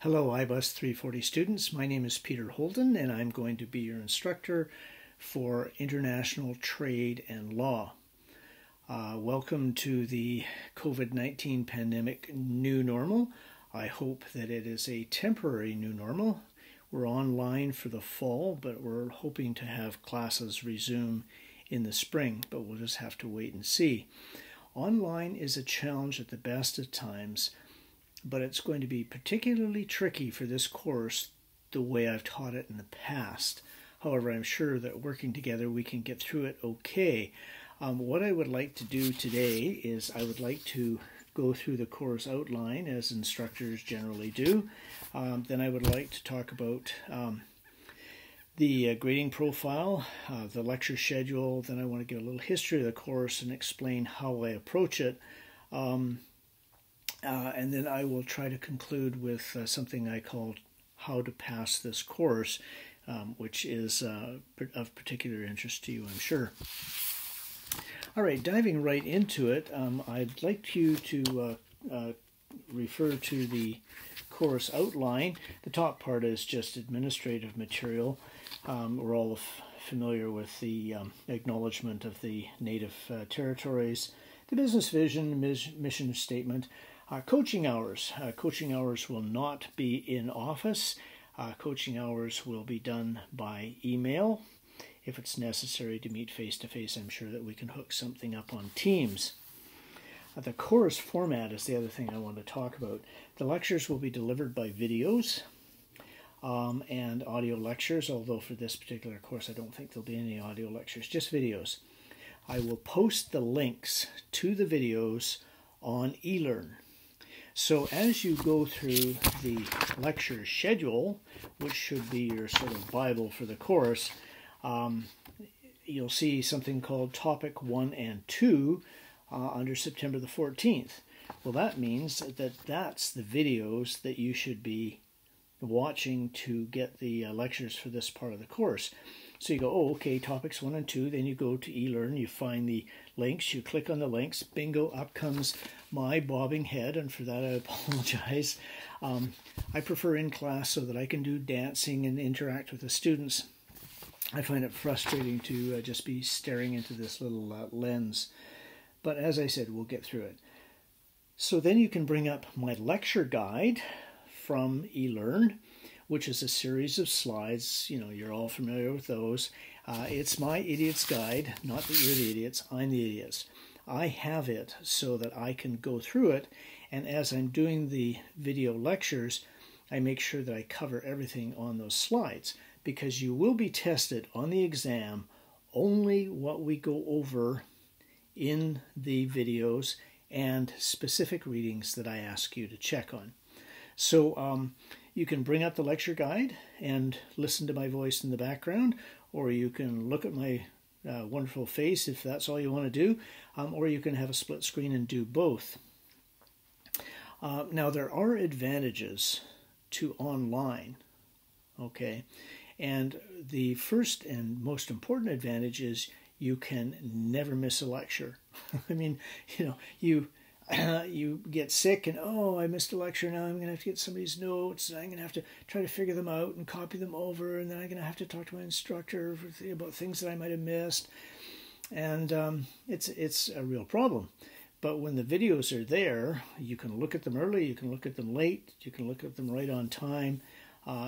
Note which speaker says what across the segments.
Speaker 1: Hello IBUS 340 students, my name is Peter Holden and I'm going to be your instructor for International Trade and Law. Welcome to the COVID-19 pandemic new normal. I hope that it is a temporary new normal. We're online for the fall, but we're hoping to have classes resume in the spring, but we'll just have to wait and see. Online is a challenge at the best of times, but it's going to be particularly tricky for this course the way I've taught it in the past. However, I'm sure that working together we can get through it okay. What I would like to do today is I would like to go through the course outline as instructors generally do. Then I would like to talk about the grading profile, the lecture schedule. Then I want to give a little history of the course and explain how I approach it. And then I will try to conclude with something I call how to pass this course, which is of particular interest to you, I'm sure. All right, diving right into it, I'd like you to refer to the course outline. The top part is just administrative material. We're all familiar with the acknowledgement of the native territories, the business vision, mission statement. Coaching hours. Coaching hours will not be in office. Coaching hours will be done by email. If it's necessary to meet face-to-face, I'm sure that we can hook something up on Teams. The course format is the other thing I want to talk about. The lectures will be delivered by videos and audio lectures, although for this particular course I don't think there'll be any audio lectures, just videos. I will post the links to the videos on eLearn. So as you go through the lecture schedule, which should be your sort of Bible for the course, you'll see something called Topic 1 and 2 under September the 14th. Well, that means that that's the videos that you should be watching to get the lectures for this part of the course. So you go, oh, okay, topics 1 and 2, then you go to eLearn, you find the links, you click on the links, bingo, up comes my bobbing head, and for that I apologize. I prefer in class so that I can do dancing and interact with the students. I find it frustrating to just be staring into this little lens. But as I said, we'll get through it. So then you can bring up my lecture guide from eLearn, which is a series of slides. You know, you're all familiar with those. It's my idiot's guide, not that you're the idiots, I'm the idiots. I have it so that I can go through it, and as I'm doing the video lectures, I make sure that I cover everything on those slides, because you will be tested on the exam only what we go over in the videos and specific readings that I ask you to check on. So you can bring up the lecture guide and listen to my voice in the background, or you can look at my wonderful face if that's all you want to do, or you can have a split screen and do both. Now there are advantages to online, okay, and the first and most important advantage is you can never miss a lecture. I mean, you know, you get sick and, oh, I missed a lecture, now I'm going to have to get somebody's notes, and I'm going to have to try to figure them out and copy them over, and then I'm going to have to talk to my instructor about things that I might have missed. And it's a real problem. But when the videos are there, you can look at them early, you can look at them late, you can look at them right on time.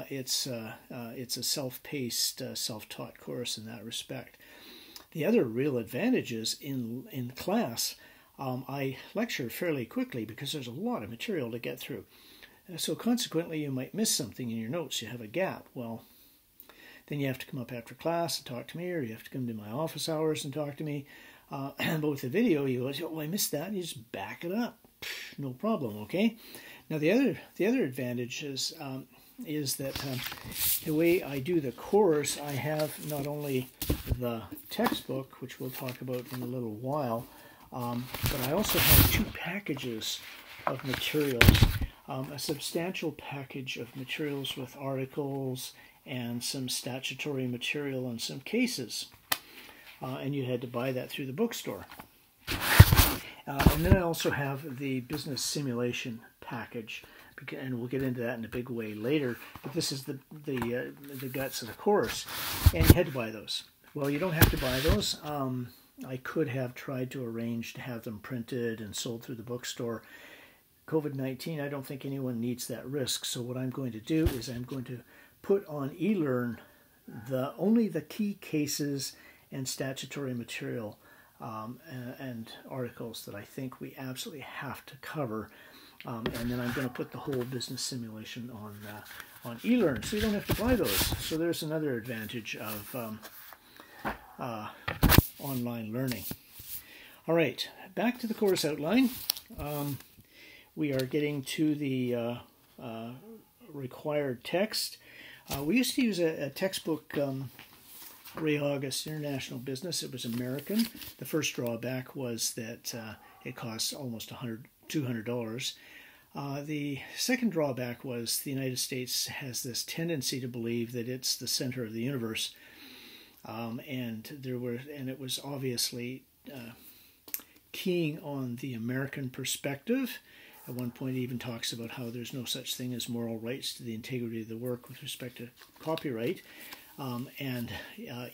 Speaker 1: It's a self-paced, self-taught course in that respect. The other real advantage is in class, I lecture fairly quickly because there's a lot of material to get through. So consequently, you might miss something in your notes. You have a gap. Well, then you have to come up after class and talk to me, or you have to come to my office hours and talk to me. But with the video, you go, oh, I missed that, and you just back it up. No problem, okay? Now, the other advantage is that the way I do the course, I have not only the textbook, which we'll talk about in a little while, but I also have 2 packages of materials, a substantial package of materials with articles and some statutory material and some cases, and you had to buy that through the bookstore. And then I also have the business simulation package and we'll get into that in a big way later. But this is the guts of the course, and you had to buy those. Well, you don't have to buy those. I could have tried to arrange to have them printed and sold through the bookstore. COVID-19, I don't think anyone needs that risk. So what I'm going to do is I'm going to put on eLearn only the key cases and statutory material and articles that I think we absolutely have to cover. And then I'm going to put the whole business simulation on eLearn, so you don't have to buy those. So there's another advantage of online learning. All right, back to the course outline. We are getting to the required text. We used to use a textbook, Ray August, International Business. It was American. The first drawback was that it cost almost $200. The second drawback was the United States has this tendency to believe that it's the center of the universe, and it was obviously keying on the American perspective. At one point, it even talks about how there's no such thing as moral rights to the integrity of the work with respect to copyright.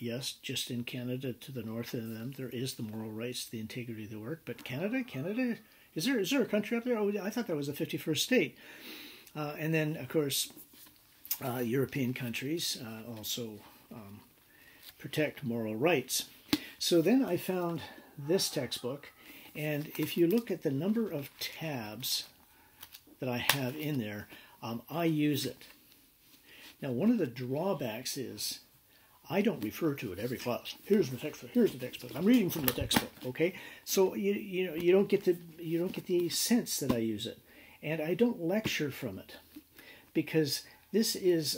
Speaker 1: Yes, just in Canada to the north of them, there is the moral rights to the integrity of the work. But Canada, is there a country up there? Oh, I thought that was the 51st state. And then, of course, European countries also protect moral rights. So then I found this textbook. And if you look at the number of tabs that I have in there, I use it. Now, one of the drawbacks is I don't refer to it every class. Here's the textbook. Here's the textbook. I'm reading from the textbook. Okay, so you don't get the sense that I use it, and I don't lecture from it because this is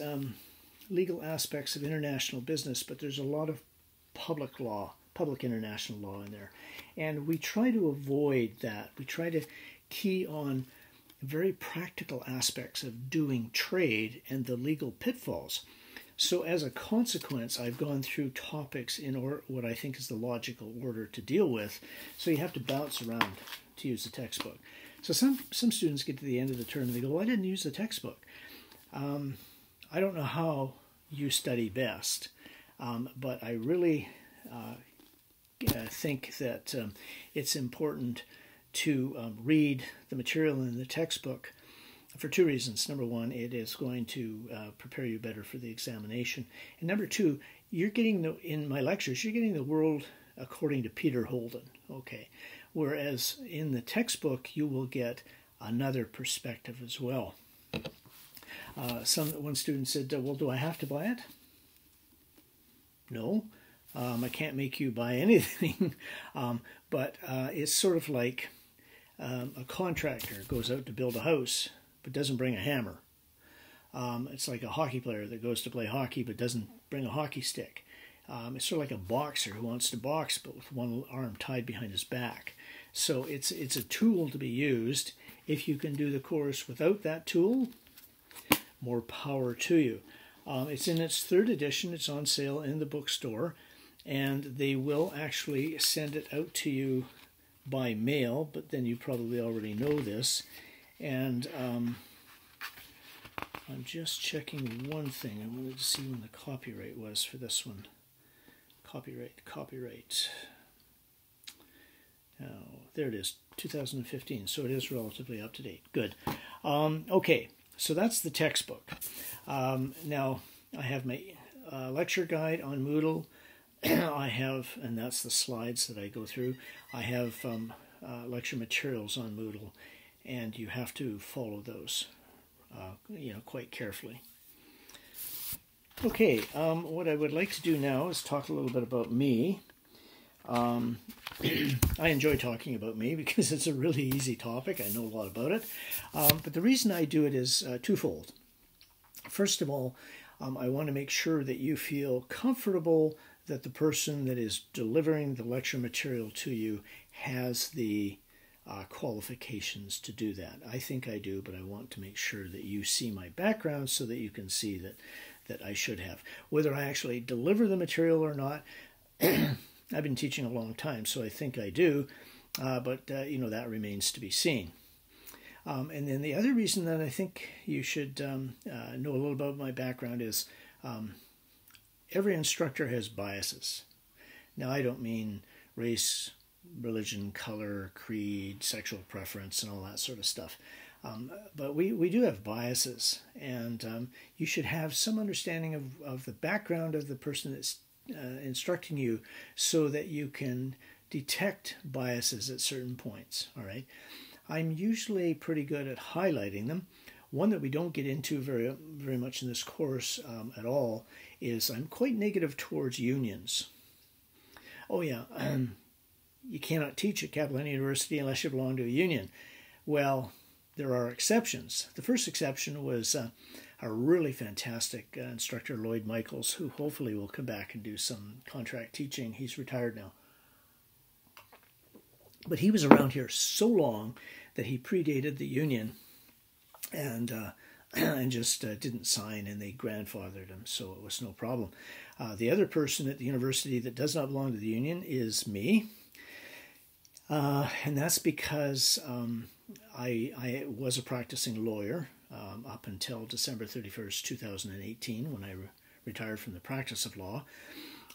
Speaker 1: legal aspects of international business, but there's a lot of public law, public international law in there. And we try to avoid that. We try to key on very practical aspects of doing trade and the legal pitfalls. So as a consequence, I've gone through topics in what I think is the logical order to deal with. So you have to bounce around to use the textbook. So some students get to the end of the term and they go, well, I didn't use the textbook. I don't know how you study best, but I really think that it's important to read the material in the textbook for two reasons. Number one, it is going to prepare you better for the examination. And number two, you're getting in my lectures, you're getting the world according to Peter Holden. Okay, whereas in the textbook, you will get another perspective as well. One student said, well, do I have to buy it? No. I can't make you buy anything, but it's sort of like a contractor goes out to build a house but doesn't bring a hammer. It's like a hockey player that goes to play hockey but doesn't bring a hockey stick. It's sort of like a boxer who wants to box but with one arm tied behind his back. So it's a tool to be used. If you can do the course without that tool, more power to you. It's in its third edition. It's on sale in the bookstore. And they will actually send it out to you by mail, but then you probably already know this. And I'm just checking one thing. I wanted to see when the copyright was for this one. Copyright. Oh, there it is, 2015. So it is relatively up to date. Good. Okay, so that's the textbook. Now, I have my lecture guide on Moodle. I have, and that's the slides that I go through, I have lecture materials on Moodle, and you have to follow those quite carefully. Okay, what I would like to do now is talk a little bit about me. I enjoy talking about me because it's a really easy topic. I know a lot about it. But the reason I do it is twofold. First of all, I want to make sure that you feel comfortable that the person that is delivering the lecture material to you has the qualifications to do that. I think I do, but I want to make sure that you see my background so that you can see that I should have. Whether I actually deliver the material or not, I've been teaching a long time, so I think I do, but that remains to be seen. And then the other reason that I think you should know a little about my background is every instructor has biases. Now, I don't mean race, religion, color, creed, sexual preference, and all that sort of stuff. But we do have biases, and you should have some understanding of the background of the person that's instructing you so that you can detect biases at certain points, all right? I'm usually pretty good at highlighting them. One that we don't get into very much in this course at all is I'm quite negative towards unions. Oh yeah, you cannot teach at Capilano University unless you belong to a union. Well, there are exceptions. The first exception was a really fantastic instructor, Lloyd Michaels, who hopefully will come back and do some contract teaching. He's retired now. But he was around here so long that he predated the union and just didn't sign, and they grandfathered him, so it was no problem. The other person at the university that does not belong to the union is me. And that's because I was a practicing lawyer up until December 31st, 2018, when I retired from the practice of law.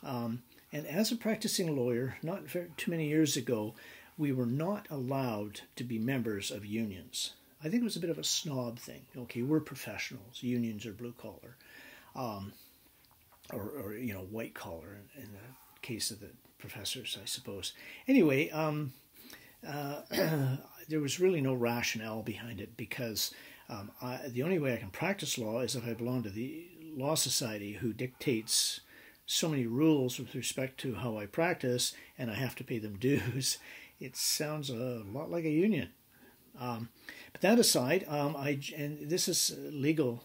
Speaker 1: And as a practicing lawyer, not too many years ago, we were not allowed to be members of unions. I think it was a bit of a snob thing. Okay, we're professionals. Unions are blue collar, or you know, white collar in the case of the professors, I suppose. Anyway, there was really no rationale behind it, because the only way I can practice law is if I belong to the law society, who dictates so many rules with respect to how I practice, and I have to pay them dues. It sounds a lot like a union. But that aside, and this is legal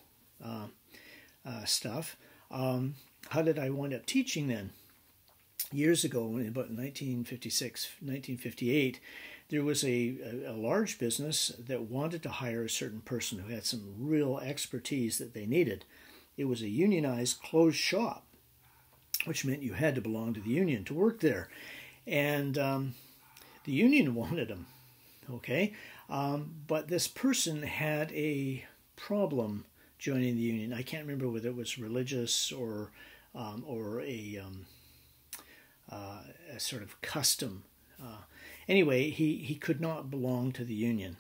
Speaker 1: stuff. How did I wind up teaching then? Years ago, in about 1956, 1958, there was a large business that wanted to hire a certain person who had some real expertise that they needed. It was a unionized closed shop, which meant you had to belong to the union to work there. And the union wanted him, okay? But this person had a problem joining the union. I can't remember whether it was religious or a sort of custom. Anyway, he could not belong to the union.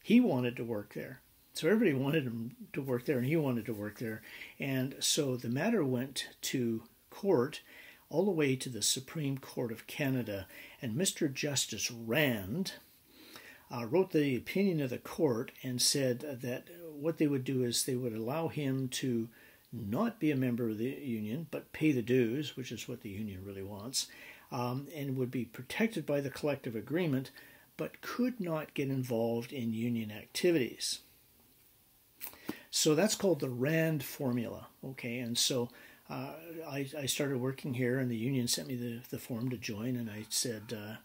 Speaker 1: He wanted to work there. So everybody wanted him to work there, and he wanted to work there. And so the matter went to court, all the way to the Supreme Court of Canada. And Mr. Justice Rand wrote the opinion of the court and said that what they would do is they would allow him to not be a member of the union, but pay the dues, which is what the union really wants, and would be protected by the collective agreement, but could not get involved in union activities. So that's called the Rand formula, okay? And so I started working here, and the union sent me the form to join, and I said,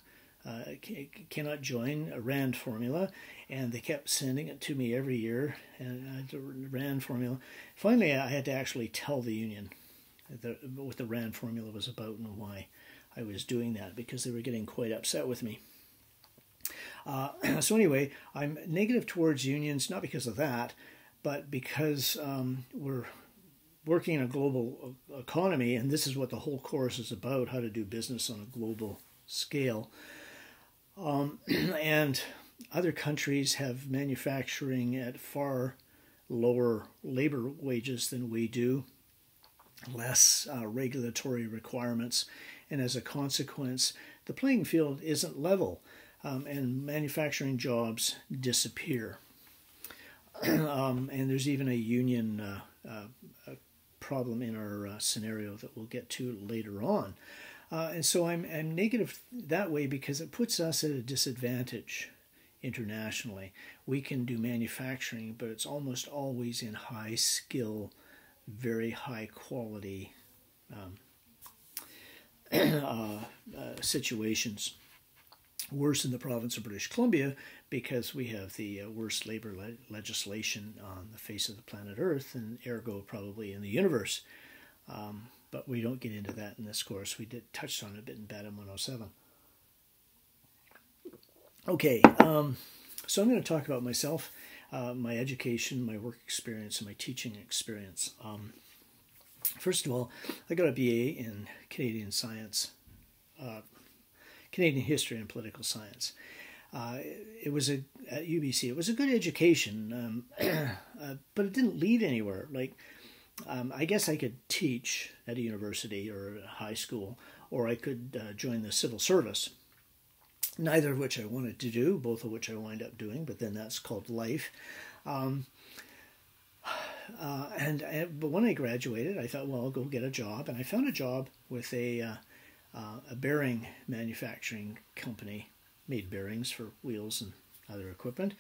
Speaker 1: cannot join a Rand formula, and they kept sending it to me every year, and the Rand formula. Finally, I had to actually tell the union what the Rand formula was about and why I was doing that, because they were getting quite upset with me. So anyway, I'm negative towards unions, not because of that, but because we're working in a global economy, and this is what the whole course is about, how to do business on a global scale. And other countries have manufacturing at far lower labor wages than we do, less regulatory requirements, and as a consequence, the playing field isn't level, and manufacturing jobs disappear. And there's even a union problem in our scenario that we'll get to later on. And so I'm negative that way because it puts us at a disadvantage internationally. We can do manufacturing, but it's almost always in high skill, very high quality situations. Worse in the province of British Columbia because we have the worst labor legislation on the face of the planet Earth, and ergo probably in the universe. But we don't get into that in this course. We touched on it a bit in BADM 107. Okay, So I'm going to talk about myself, my education, my work experience, and my teaching experience. First of all, I got a BA in Canadian science, Canadian history and political science. It was at UBC. It was a good education, but it didn't lead anywhere. I guess I could teach at a university or a high school, or I could join the civil service. Neither of which I wanted to do, both of which I wind up doing, but then that's called life. But when I graduated, I thought, well, I'll go get a job, and I found a job with a bearing manufacturing company, made bearings for wheels and other equipment,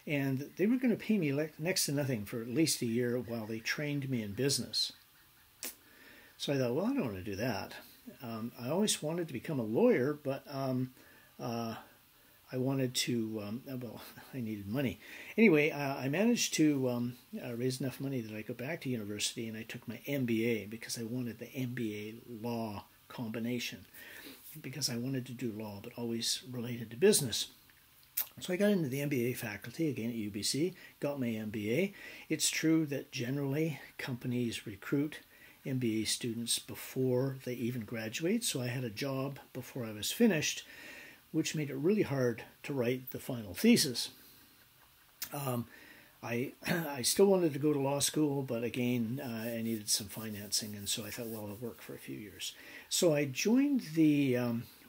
Speaker 1: and they were going to pay me next to nothing for at least a year while they trained me in business. So I thought, well, I don't want to do that. I always wanted to become a lawyer, but I wanted to, I needed money. Anyway, I managed to raise enough money that I go back to university, and I took my MBA because I wanted the MBA law combination, because I wanted to do law, but always related to business. So I got into the MBA faculty again at UBC, got my MBA. It's true that generally companies recruit MBA students before they even graduate, so I had a job before I was finished, which made it really hard to write the final thesis. I still wanted to go to law school, but again, I needed some financing, and so I thought, well, I'll work for a few years. So I joined the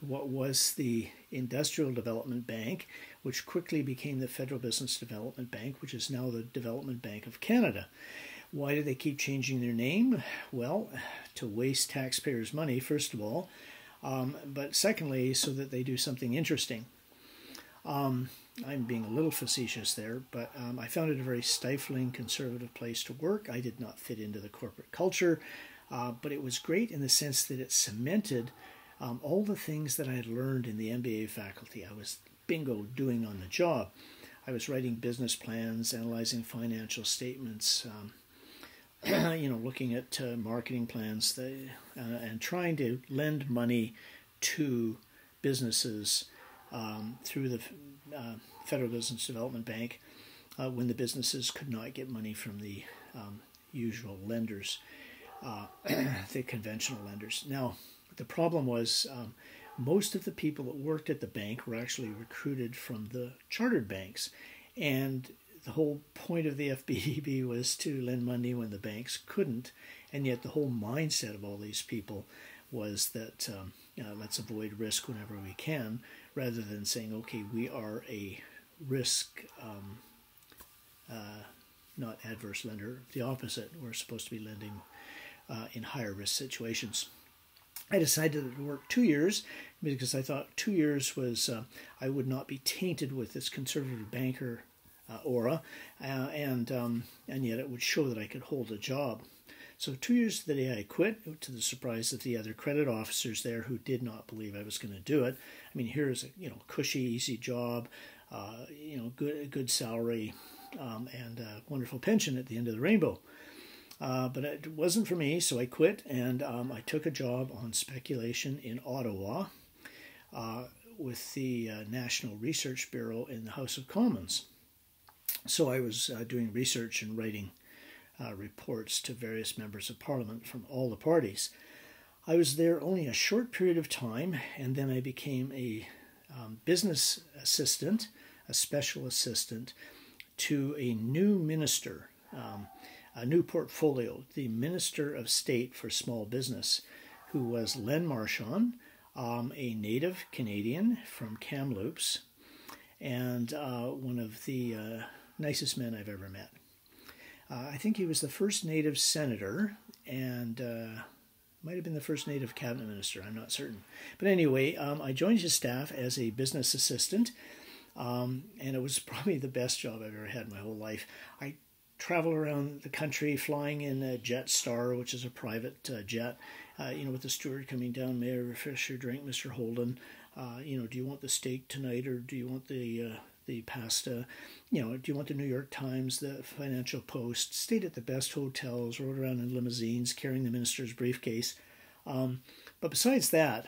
Speaker 1: what was the Industrial Development Bank, which quickly became the Federal Business Development Bank, which is now the Development Bank of Canada. Why do they keep changing their name? Well, to waste taxpayers' money, first of all, but secondly, so that they do something interesting. I'm being a little facetious there, but I found it a very stifling, conservative place to work. I did not fit into the corporate culture, but it was great in the sense that it cemented all the things that I had learned in the MBA faculty. I was doing on the job. I was writing business plans, analyzing financial statements, looking at marketing plans, and trying to lend money to businesses through the Federal Business Development Bank when the businesses could not get money from the usual lenders, the conventional lenders. Now, the problem was most of the people that worked at the bank were actually recruited from the chartered banks, and the whole point of the FBDB was to lend money when the banks couldn't, and yet the whole mindset of all these people was that let's avoid risk whenever we can, rather than saying, okay, we are a risk, not adverse lender, the opposite. We're supposed to be lending in higher risk situations. I decided to work 2 years because I thought 2 years was, I would not be tainted with this conservative banker aura, and yet it would show that I could hold a job. So 2 years to the day I quit, to the surprise of the other credit officers there who did not believe I was going to do it. I mean, here's a cushy, easy job, good salary, and a wonderful pension at the end of the rainbow. But it wasn't for me, so I quit, and I took a job on speculation in Ottawa with the National Research Bureau in the House of Commons. So I was doing research and writing reports to various members of Parliament from all the parties. I was there only a short period of time, and then I became a business assistant, a special assistant, to a new minister, a new portfolio, the Minister of State for Small Business, who was Len Marchand, a native Canadian from Kamloops, and one of the nicest men I've ever met. I think he was the first native senator, and might have been the first native cabinet minister, I'm not certain. But anyway, I joined his staff as a business assistant, and it was probably the best job I've ever had in my whole life. I traveled around the country flying in a Jetstar, which is a private jet, with the steward coming down, may I refresh your drink, Mr. Holden? Do you want the steak tonight, or do you want the pasta? Do you want the New York Times, the Financial Post? Stayed at the best hotels, rode around in limousines, carrying the minister's briefcase. But besides that,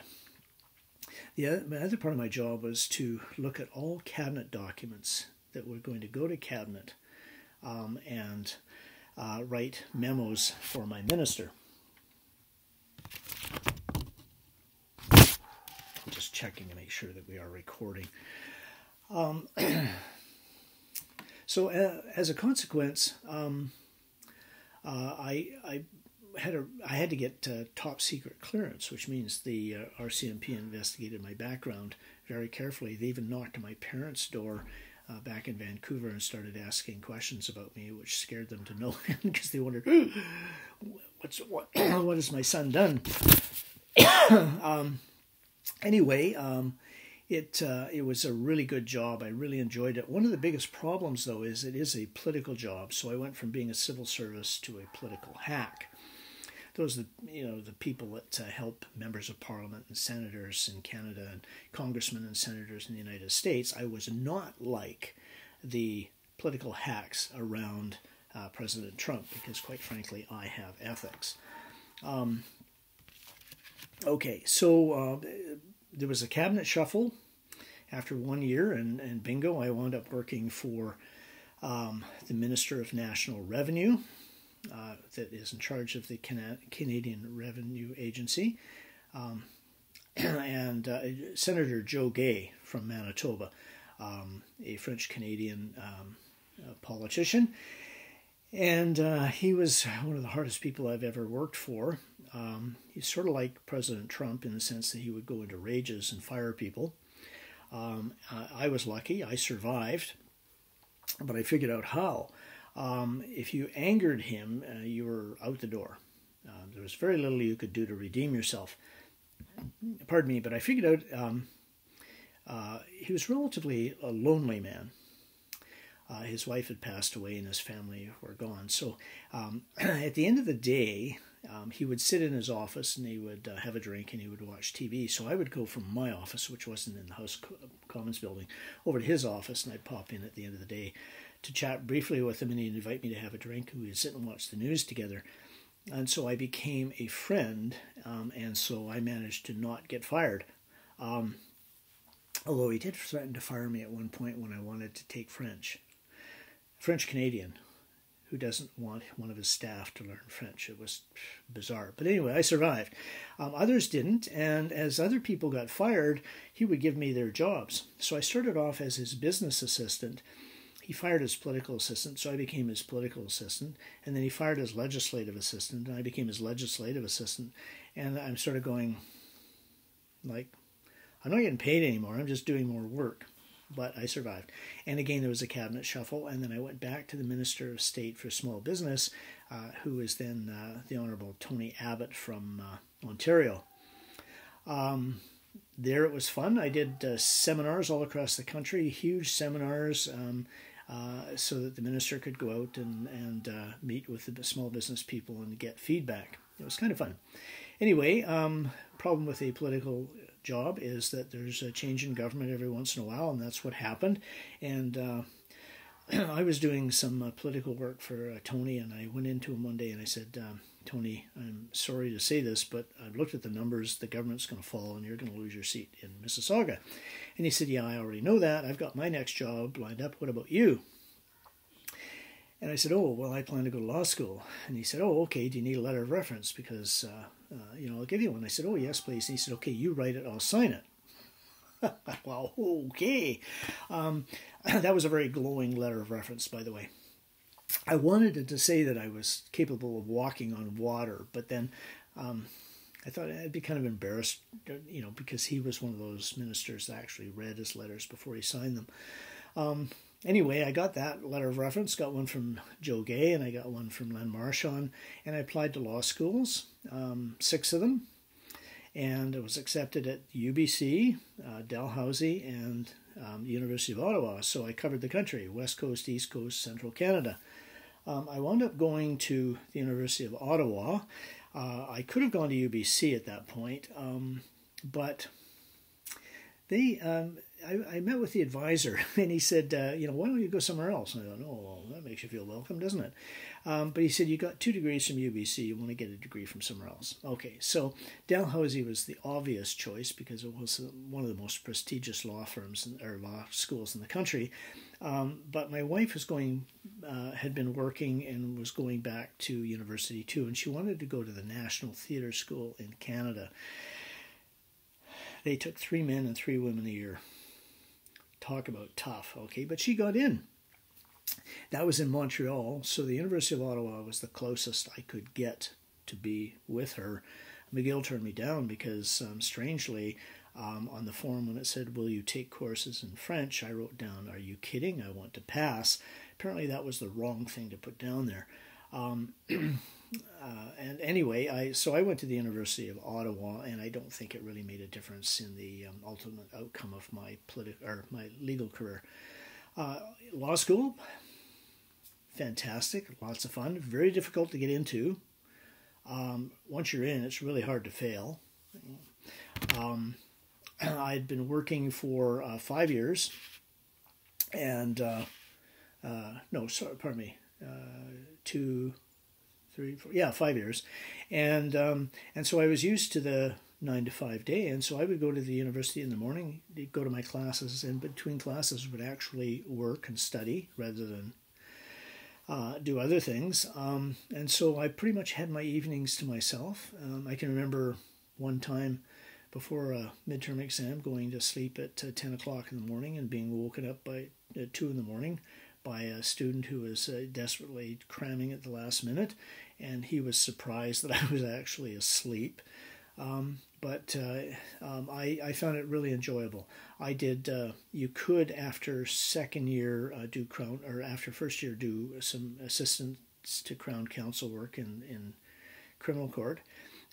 Speaker 1: the other part of my job was to look at all cabinet documents that were going to go to cabinet and write memos for my minister. I'm just checking to make sure that we are recording. So as a consequence, I had to get top secret clearance, which means the RCMP investigated my background very carefully. They even knocked on my parents' door back in Vancouver and started asking questions about me, which scared them to no end because they wondered, what has my son done? Anyway, it was a really good job. I really enjoyed it. One of the biggest problems, though, is it is a political job. So I went from being a civil service to a political hack. Those are the people that help members of parliament and senators in Canada and congressmen and senators in the United States. I was not like the political hacks around President Trump because, quite frankly, I have ethics. Okay, so there was a cabinet shuffle after 1 year, and bingo, I wound up working for the Minister of National Revenue, that is in charge of the Canadian Revenue Agency, and Senator Joe Gay from Manitoba, a French-Canadian politician. And he was one of the hardest people I've ever worked for. He's sort of like President Trump in the sense that he would go into rages and fire people. I was lucky. I survived, but I figured out how. If you angered him, you were out the door. There was very little you could do to redeem yourself. Pardon me, but I figured out he was relatively a lonely man. His wife had passed away and his family were gone. So at the end of the day, he would sit in his office and he would have a drink and he would watch TV. So I would go from my office, which wasn't in the House Commons building, over to his office, and I'd pop in at the end of the day to chat briefly with him, and he'd invite me to have a drink, and we'd sit and watch the news together. And so I became a friend, and so I managed to not get fired. Although he did threaten to fire me at one point when I wanted to take French. French-Canadian, who doesn't want one of his staff to learn French. It was bizarre. But anyway, I survived. Others didn't, and as other people got fired, he would give me their jobs. So I started off as his business assistant. He fired his political assistant, so I became his political assistant. And then he fired his legislative assistant, and I became his legislative assistant. And I'm sort of going, like, I'm not getting paid anymore. I'm just doing more work. But I survived. And again, there was a cabinet shuffle, and then I went back to the Minister of State for Small Business, who is then the Honourable Tony Abbott from Ontario. There it was fun. I did seminars all across the country, huge seminars, so that the minister could go out and meet with the small business people and get feedback. It was kind of fun. Anyway, problem with a political job is that there's a change in government every once in a while, and that's what happened. And I was doing some political work for Tony, and I went into him one day and I said, Tony, I'm sorry to say this, but I've looked at the numbers, the government's going to fall and you're going to lose your seat in Mississauga. And he said, yeah, I already know that. I've got my next job lined up. What about you? And I said, oh, well, I plan to go to law school. And he said, oh, okay, do you need a letter of reference? Because, I'll give you one. I said, oh, yes, please. And he said, okay, you write it, I'll sign it. Well, okay. That was a very glowing letter of reference, by the way. I wanted it to say that I was capable of walking on water, but then I thought I'd be kind of embarrassed, because he was one of those ministers that actually read his letters before he signed them. Anyway, I got that letter of reference, got one from Joe Gay, and I got one from Len Marchand, and I applied to law schools, 6 of them, and I was accepted at UBC, Dalhousie, and the University of Ottawa. So I covered the country, West Coast, East Coast, Central Canada. I wound up going to the University of Ottawa. I could have gone to UBC at that point, but they I met with the advisor, and he said, why don't you go somewhere else? And I thought, oh, well, that makes you feel welcome, doesn't it? But he said, you got 2 degrees from UBC, you want to get a degree from somewhere else. Okay, so Dalhousie was the obvious choice because it was one of the most prestigious law firms or law schools in the country. But my wife had been working and was going back to university too, and she wanted to go to the National Theatre School in Canada. They took 3 men and 3 women a year. Talk about tough, okay? But she got in. That was in Montreal, so the University of Ottawa was the closest I could get to be with her. McGill turned me down because, strangely, on the form when it said, will you take courses in French, I wrote down, are you kidding? I want to pass. Apparently that was the wrong thing to put down there. And anyway, I went to the University of Ottawa, and I don't think it really made a difference in the ultimate outcome of my my legal career. Law school, fantastic, lots of fun, very difficult to get into. Once you're in, it's really hard to fail. I'd been working for 5 years, and no, sorry, pardon me, 2, 3, 4, yeah, 5 years, and so I was used to the 9 to 5 day, and so I would go to the university in the morning, go to my classes, and between classes would actually work and study rather than do other things, and so I pretty much had my evenings to myself. I can remember one time before a midterm exam going to sleep at 10 o'clock in the morning and being woken up by 2 in the morning by a student who was desperately cramming at the last minute, and he was surprised that I was actually asleep. But I found it really enjoyable. I did. You could after second year after first year do some assistance to Crown Counsel work in criminal court.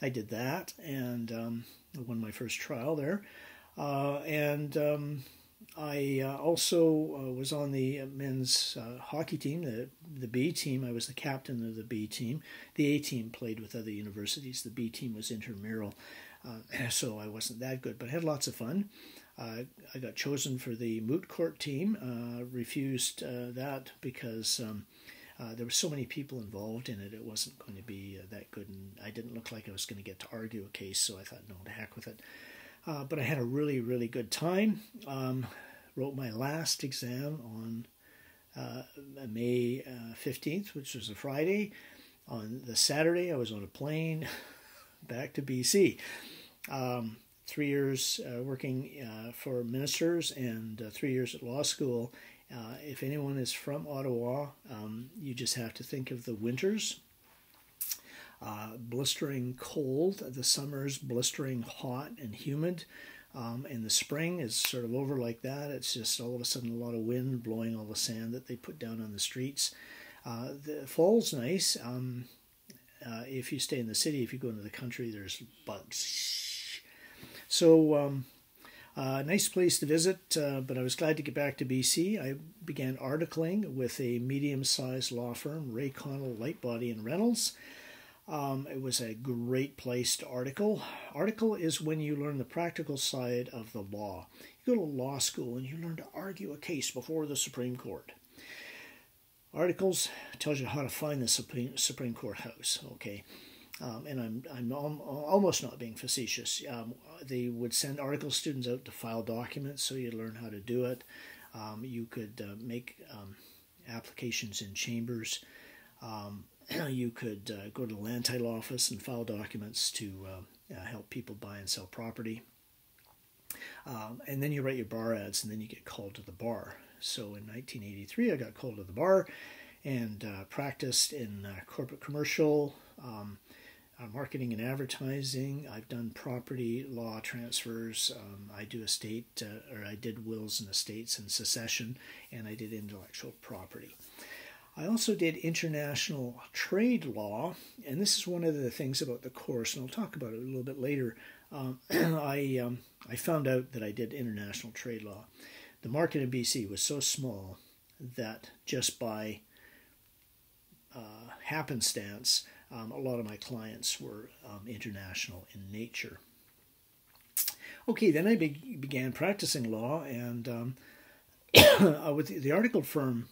Speaker 1: I did that, and I won my first trial there. I also was on the men's hockey team, the B team. I was the captain of the B team. The A team played with other universities. The B team was intramural, so I wasn't that good, but I had lots of fun. I got chosen for the moot court team, refused that because there were so many people involved in it. It wasn't going to be that good, and I didn't look like I was going to get to argue a case, so I thought, no, to heck with it. But I had a really, really good time. Wrote my last exam on May 15th, which was a Friday. On the Saturday, I was on a plane back to BC. 3 years working for ministers and 3 years at law school. If anyone is from Ottawa, you just have to think of the winters. Blistering cold, the summers blistering hot and humid, and the spring is sort of over like that. It's just all of a sudden a lot of wind blowing all the sand that they put down on the streets. The fall's nice. If you stay in the city, if you go into the country, there's bugs. So nice place to visit, but I was glad to get back to BC. I began articling with a medium-sized law firm, Ray Connell Lightbody and Reynolds. It was a great place to article. Article is when you learn the practical side of the law. You go to law school and you learn to argue a case before the Supreme Court. Articles tells you how to find the Supreme Court house, okay? And I'm almost not being facetious. They would send article students out to file documents, so you learn how to do it. You could make applications in chambers. You could go to the land title office and file documents to help people buy and sell property. And then you write your bar ads, and then you get called to the bar. So in 1983, I got called to the bar and practiced in corporate commercial, marketing and advertising. I've done property law transfers. I do I did wills and estates and succession, and I did intellectual property. I also did international trade law, and this is one of the things about the course, and I'll talk about it a little bit later. I found out that I did international trade law. The market in BC was so small that just by happenstance, a lot of my clients were international in nature. Okay, then I began practicing law, and with the article firm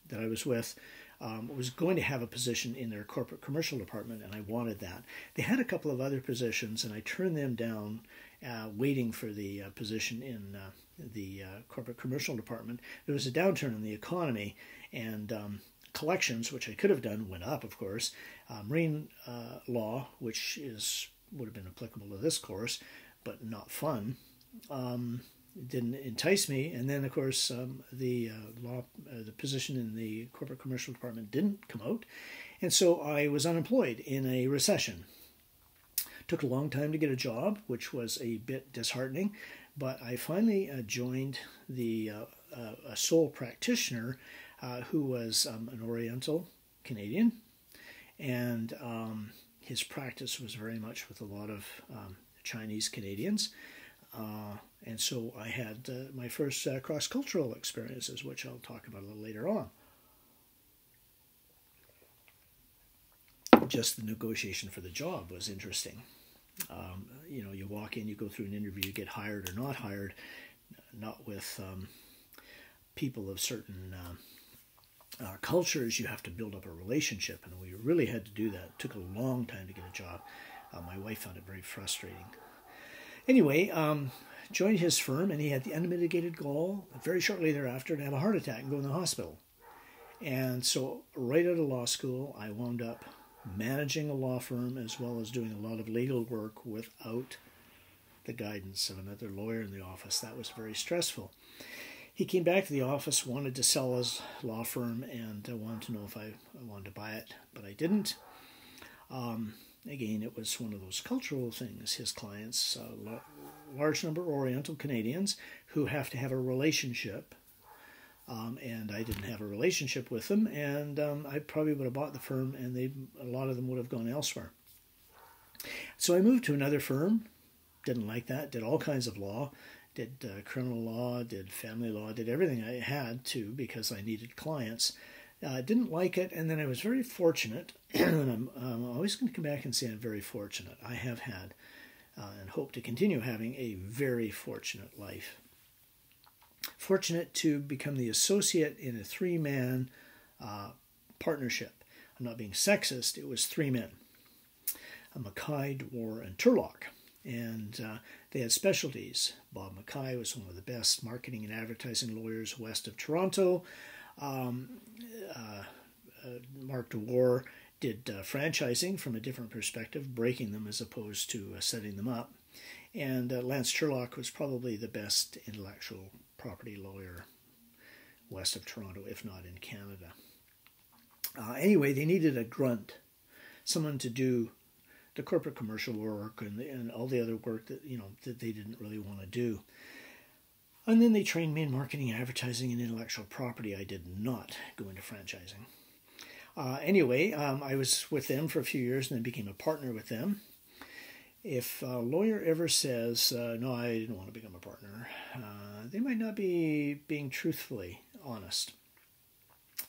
Speaker 1: that I was with, was going to have a position in their corporate commercial department, and I wanted that. They had a couple of other positions, and I turned them down, waiting for the position in the corporate commercial department. There was a downturn in the economy, and collections, which I could have done, went up, of course. Marine law, which would have been applicable to this course, but not fun, didn't entice me. And then, of course, the position in the corporate commercial department didn't come out, and so I was unemployed in a recession. Took a long time to get a job, which was a bit disheartening, but I finally joined a sole practitioner who was an Oriental Canadian, and his practice was very much with a lot of Chinese Canadians. And so I had my first cross-cultural experiences, which I'll talk about a little later on. Just the negotiation for the job was interesting. You walk in, you go through an interview, you get hired or not hired, not with people of certain cultures. You have to build up a relationship, and we really had to do that. It took a long time to get a job. My wife found it very frustrating. Anyway, joined his firm, and he had the unmitigated goal very shortly thereafter to have a heart attack and go in the hospital. And so right out of law school, I wound up managing a law firm as well as doing a lot of legal work without the guidance of another lawyer in the office. That was very stressful. He came back to the office, wanted to sell his law firm, and wanted to know if I wanted to buy it, but I didn't. Again, it was one of those cultural things. His clients, large number of Oriental Canadians who have to have a relationship, and I didn't have a relationship with them, and I probably would have bought the firm, and a lot of them would have gone elsewhere. So I moved to another firm, didn't like that, did all kinds of law, did criminal law, did family law, did everything I had to because I needed clients. Didn't like it, and then I was very fortunate, and I'm always going to come back and say I'm very fortunate. I have had and hope to continue having a very fortunate life. Fortunate to become the associate in a three-man partnership. I'm not being sexist, it was three men. Mackay, Dwar, and Turlock. And they had specialties. Bob Mackay was one of the best marketing and advertising lawyers west of Toronto. Mark Dwar did franchising from a different perspective, breaking them as opposed to setting them up. And Lance Turlock was probably the best intellectual property lawyer west of Toronto, if not in Canada. Anyway, they needed a grunt, someone to do the corporate commercial work and all the other work that that they didn't really want to do. And then they trained me in marketing, advertising, and intellectual property. I did not go into franchising. Anyway, I was with them for a few years and then became a partner with them. If a lawyer ever says, no, I didn't want to become a partner, they might not be being truthfully honest.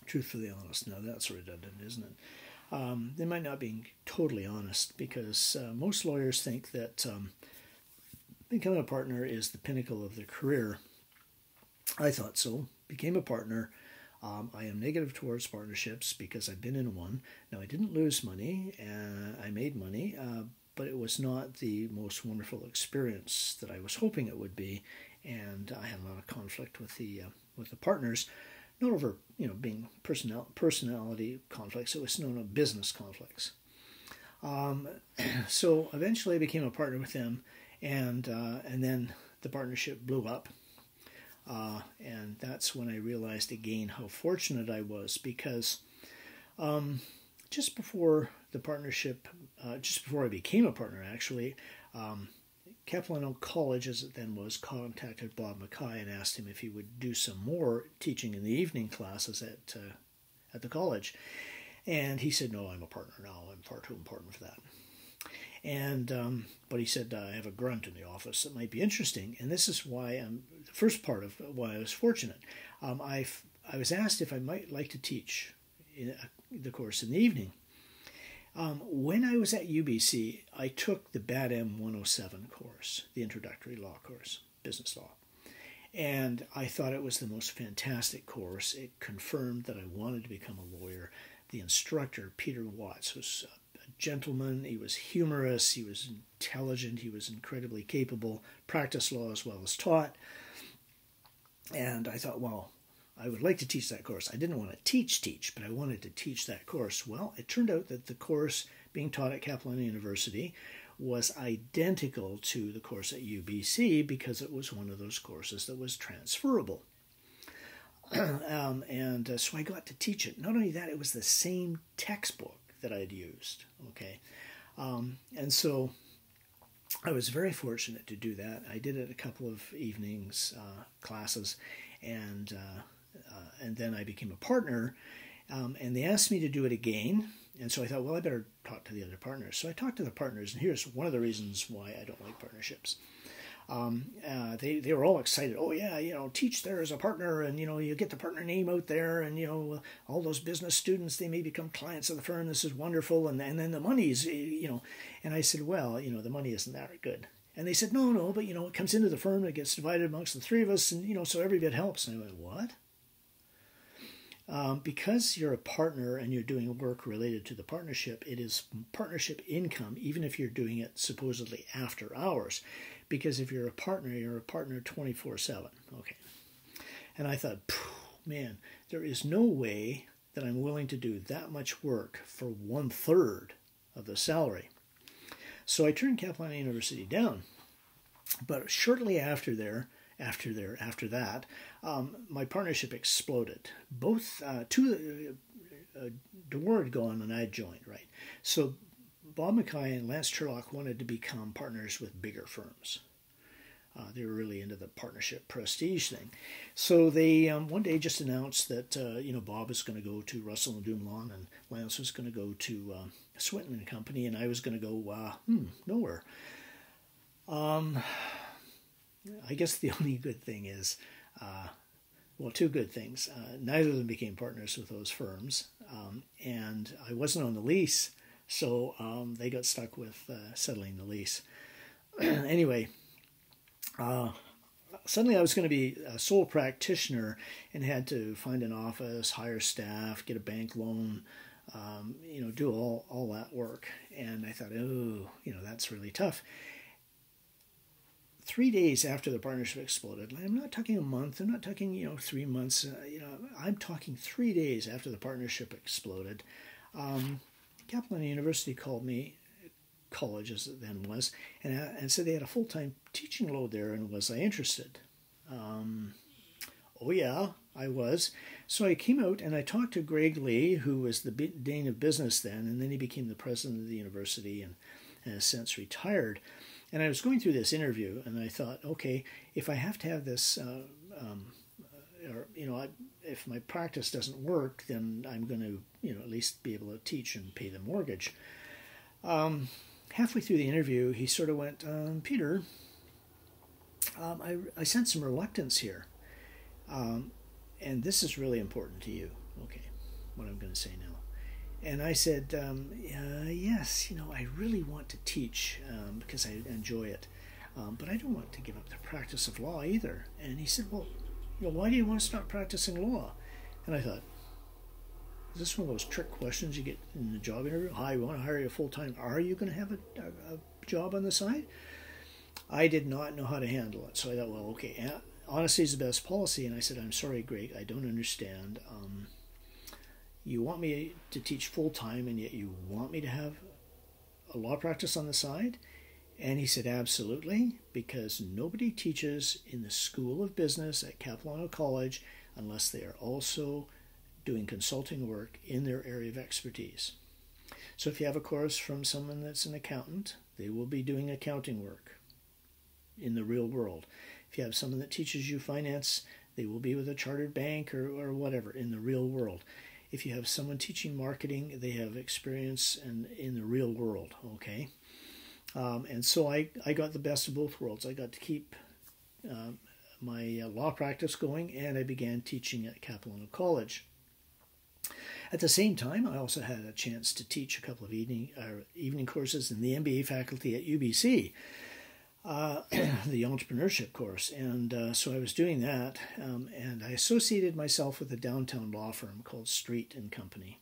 Speaker 1: Truthfully honest. Now that's redundant, isn't it? They might not be totally honest because most lawyers think that becoming a partner is the pinnacle of their career. I thought so. Became a partner. I am negative towards partnerships because I've been in one. Now, I didn't lose money. I made money, but it was not the most wonderful experience that I was hoping it would be. And I had a lot of conflict with the partners, not over being personality conflicts. It was no business conflicts. So eventually, I became a partner with them, and then the partnership blew up. And that's when I realized again how fortunate I was because just before the partnership, just before I became a partner actually, Capilano College, as it then was, contacted Bob Mackay and asked him if he would do some more teaching in the evening classes at the college. And he said, no, I'm a partner now. I'm far too important for that. And but he said, I have a grunt in the office that might be interesting. And this is why the first part of why I was fortunate. I was asked if I might like to teach the course in the evening. When I was at UBC, I took the BADM 107 course, the Introductory Law course, business law. And I thought it was the most fantastic course. It confirmed that I wanted to become a lawyer. The instructor, Peter Watts, was a gentleman. He was humorous. He was intelligent. He was incredibly capable, practiced law as well as taught. And I thought, well, I would like to teach that course. I didn't want to teach, but I wanted to teach that course. Well, it turned out that the course being taught at Capilano University was identical to the course at UBC because it was one of those courses that was transferable. So I got to teach it. Not only that, it was the same textbook that I'd used. Okay, and so I was very fortunate to do that. I did it a couple of evenings classes, and then I became a partner. And they asked me to do it again. And so I thought, well, I better talk to the other partners. So I talked to the partners, and here's one of the reasons why I don't like partnerships. They were all excited. Oh yeah, teach there as a partner, and you get the partner name out there, and all those business students, they may become clients of the firm. This is wonderful, and then the money's And I said, well, the money isn't that good. And they said, no, but it comes into the firm, it gets divided amongst the three of us, and so every bit helps. And I went, what? Because you're a partner and you're doing work related to the partnership, it is partnership income, even if you're doing it supposedly after hours. Because if you're a partner 24/7. Okay. And I thought, man, there is no way that I'm willing to do that much work for 1/3 of the salary. So I turned Capilano University down. But shortly after that, my partnership exploded. DeWar had gone and I'd joined, right? So Bob Mackay and Lance Turlock wanted to become partners with bigger firms. They were really into the partnership prestige thing. So they one day just announced that Bob was going to go to Russell and Dumoulin, and Lance was going to go to Swinton and Company, and I was going to go nowhere. I guess the only good thing is, two good things. Neither of them became partners with those firms, and I wasn't on the lease, so they got stuck with settling the lease. Anyway, suddenly I was going to be a sole practitioner and had to find an office, hire staff, get a bank loan, do all that work. And I thought, that's really tough. 3 days after the partnership exploded, I'm not talking a month, I'm not talking 3 months, I'm talking 3 days after the partnership exploded. Capilano University called me, college as it then was, and said they had a full-time teaching load there, and was I interested? Oh yeah, I was. So I came out and I talked to Greg Lee, who was the Dean of Business then, and then he became the president of the university and has since retired. And I was going through this interview, and I thought, okay, if I have to have this, if my practice doesn't work, then I'm going to, at least be able to teach and pay the mortgage. Halfway through the interview, he sort of went, Peter, I sense some reluctance here, and this is really important to you. Okay, what I'm going to say now. And I said, yes, I really want to teach because I enjoy it, but I don't want to give up the practice of law either. And he said, well, why do you want to start practicing law? And I thought, is this one of those trick questions you get in the job interview? Hi, we want to hire you full-time. Are you going to have a job on the side? I did not know how to handle it. So I thought, well, okay, honesty is the best policy. And I said, I'm sorry, Greg, I don't understand. You want me to teach full-time, and yet you want me to have a law practice on the side? And he said, absolutely, because nobody teaches in the School of Business at Capilano College unless they are also doing consulting work in their area of expertise. So if you have a course from someone that's an accountant, they will be doing accounting work in the real world. If you have someone that teaches you finance, they will be with a chartered bank or whatever in the real world. If you have someone teaching marketing, they have experience in the real world, okay? And so I got the best of both worlds. I got to keep my law practice going, and I began teaching at Capilano College. At the same time, I also had a chance to teach a couple of evening courses in the MBA faculty at UBC, the entrepreneurship course. And so I was doing that, and I associated myself with a downtown law firm called Street and Company.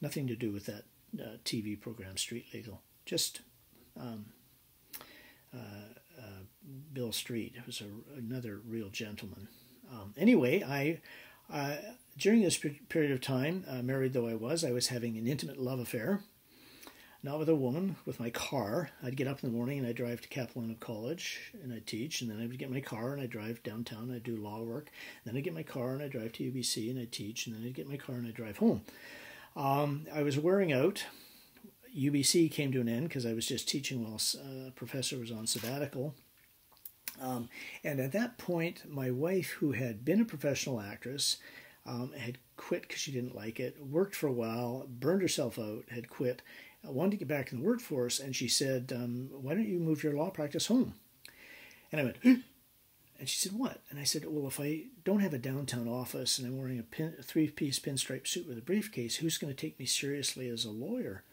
Speaker 1: Nothing to do with that TV program, Street Legal. Just Bill Street, who's another real gentleman. Anyway, during this period of time, married though I was having an intimate love affair. Not with a woman, with my car. I'd get up in the morning and I'd drive to Capilano College and I'd teach, and then I would get my car and I'd drive downtown and I'd do law work. Then I'd get my car and I'd drive to UBC and I'd teach, and then I'd get my car and I'd drive home. I was wearing out. UBC came to an end because I was just teaching while a professor was on sabbatical. And at that point, my wife, who had been a professional actress, had quit because she didn't like it, worked for a while, burned herself out, had quit, wanted to get back in the workforce, and she said, why don't you move your law practice home? And I went, and she said, what? And I said, well, if I don't have a downtown office and I'm wearing a three-piece pinstripe suit with a briefcase, who's going to take me seriously as a lawyer?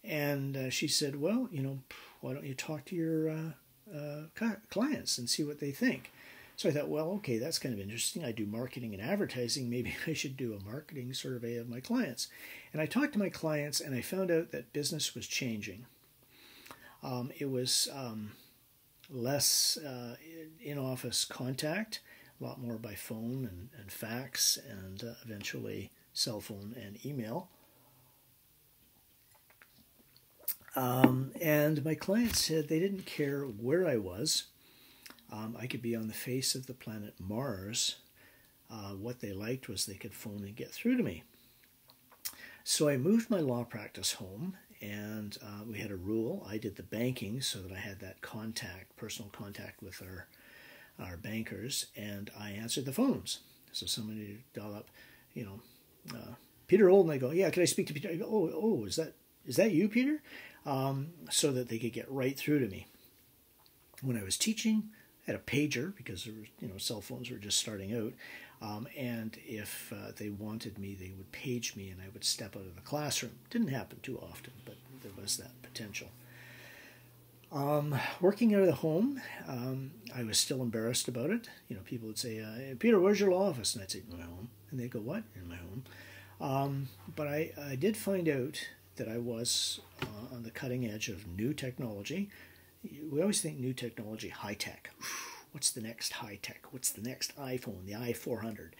Speaker 1: And she said, well, why don't you talk to your clients and see what they think? So I thought, well, okay, that's kind of interesting. I do marketing and advertising. Maybe I should do a marketing survey of my clients. And I talked to my clients, and I found out that business was changing. It was less in-office contact, a lot more by phone and fax, and eventually cell phone and email. And my clients said they didn't care where I was. I could be on the face of the planet Mars. What they liked was they could phone and get through to me. So I moved my law practice home, and we had a rule. I did the banking so that I had that personal contact with our bankers, and I answered the phones. So somebody would dial up, Peter Olden. I go, yeah, can I speak to Peter? I go, oh, is that you, Peter? So that they could get right through to me. When I was teaching, I had a pager because there was, cell phones were just starting out. And if they wanted me, they would page me and I would step out of the classroom. Didn't happen too often, but there was that potential. Working out of the home, I was still embarrassed about it. People would say, Peter, where's your law office? And I'd say, in my home. And they'd go, what? In my home. But I did find out that I was on the cutting edge of new technology. We always think new technology, high tech. What's the next high tech? What's the next iPhone, the i400?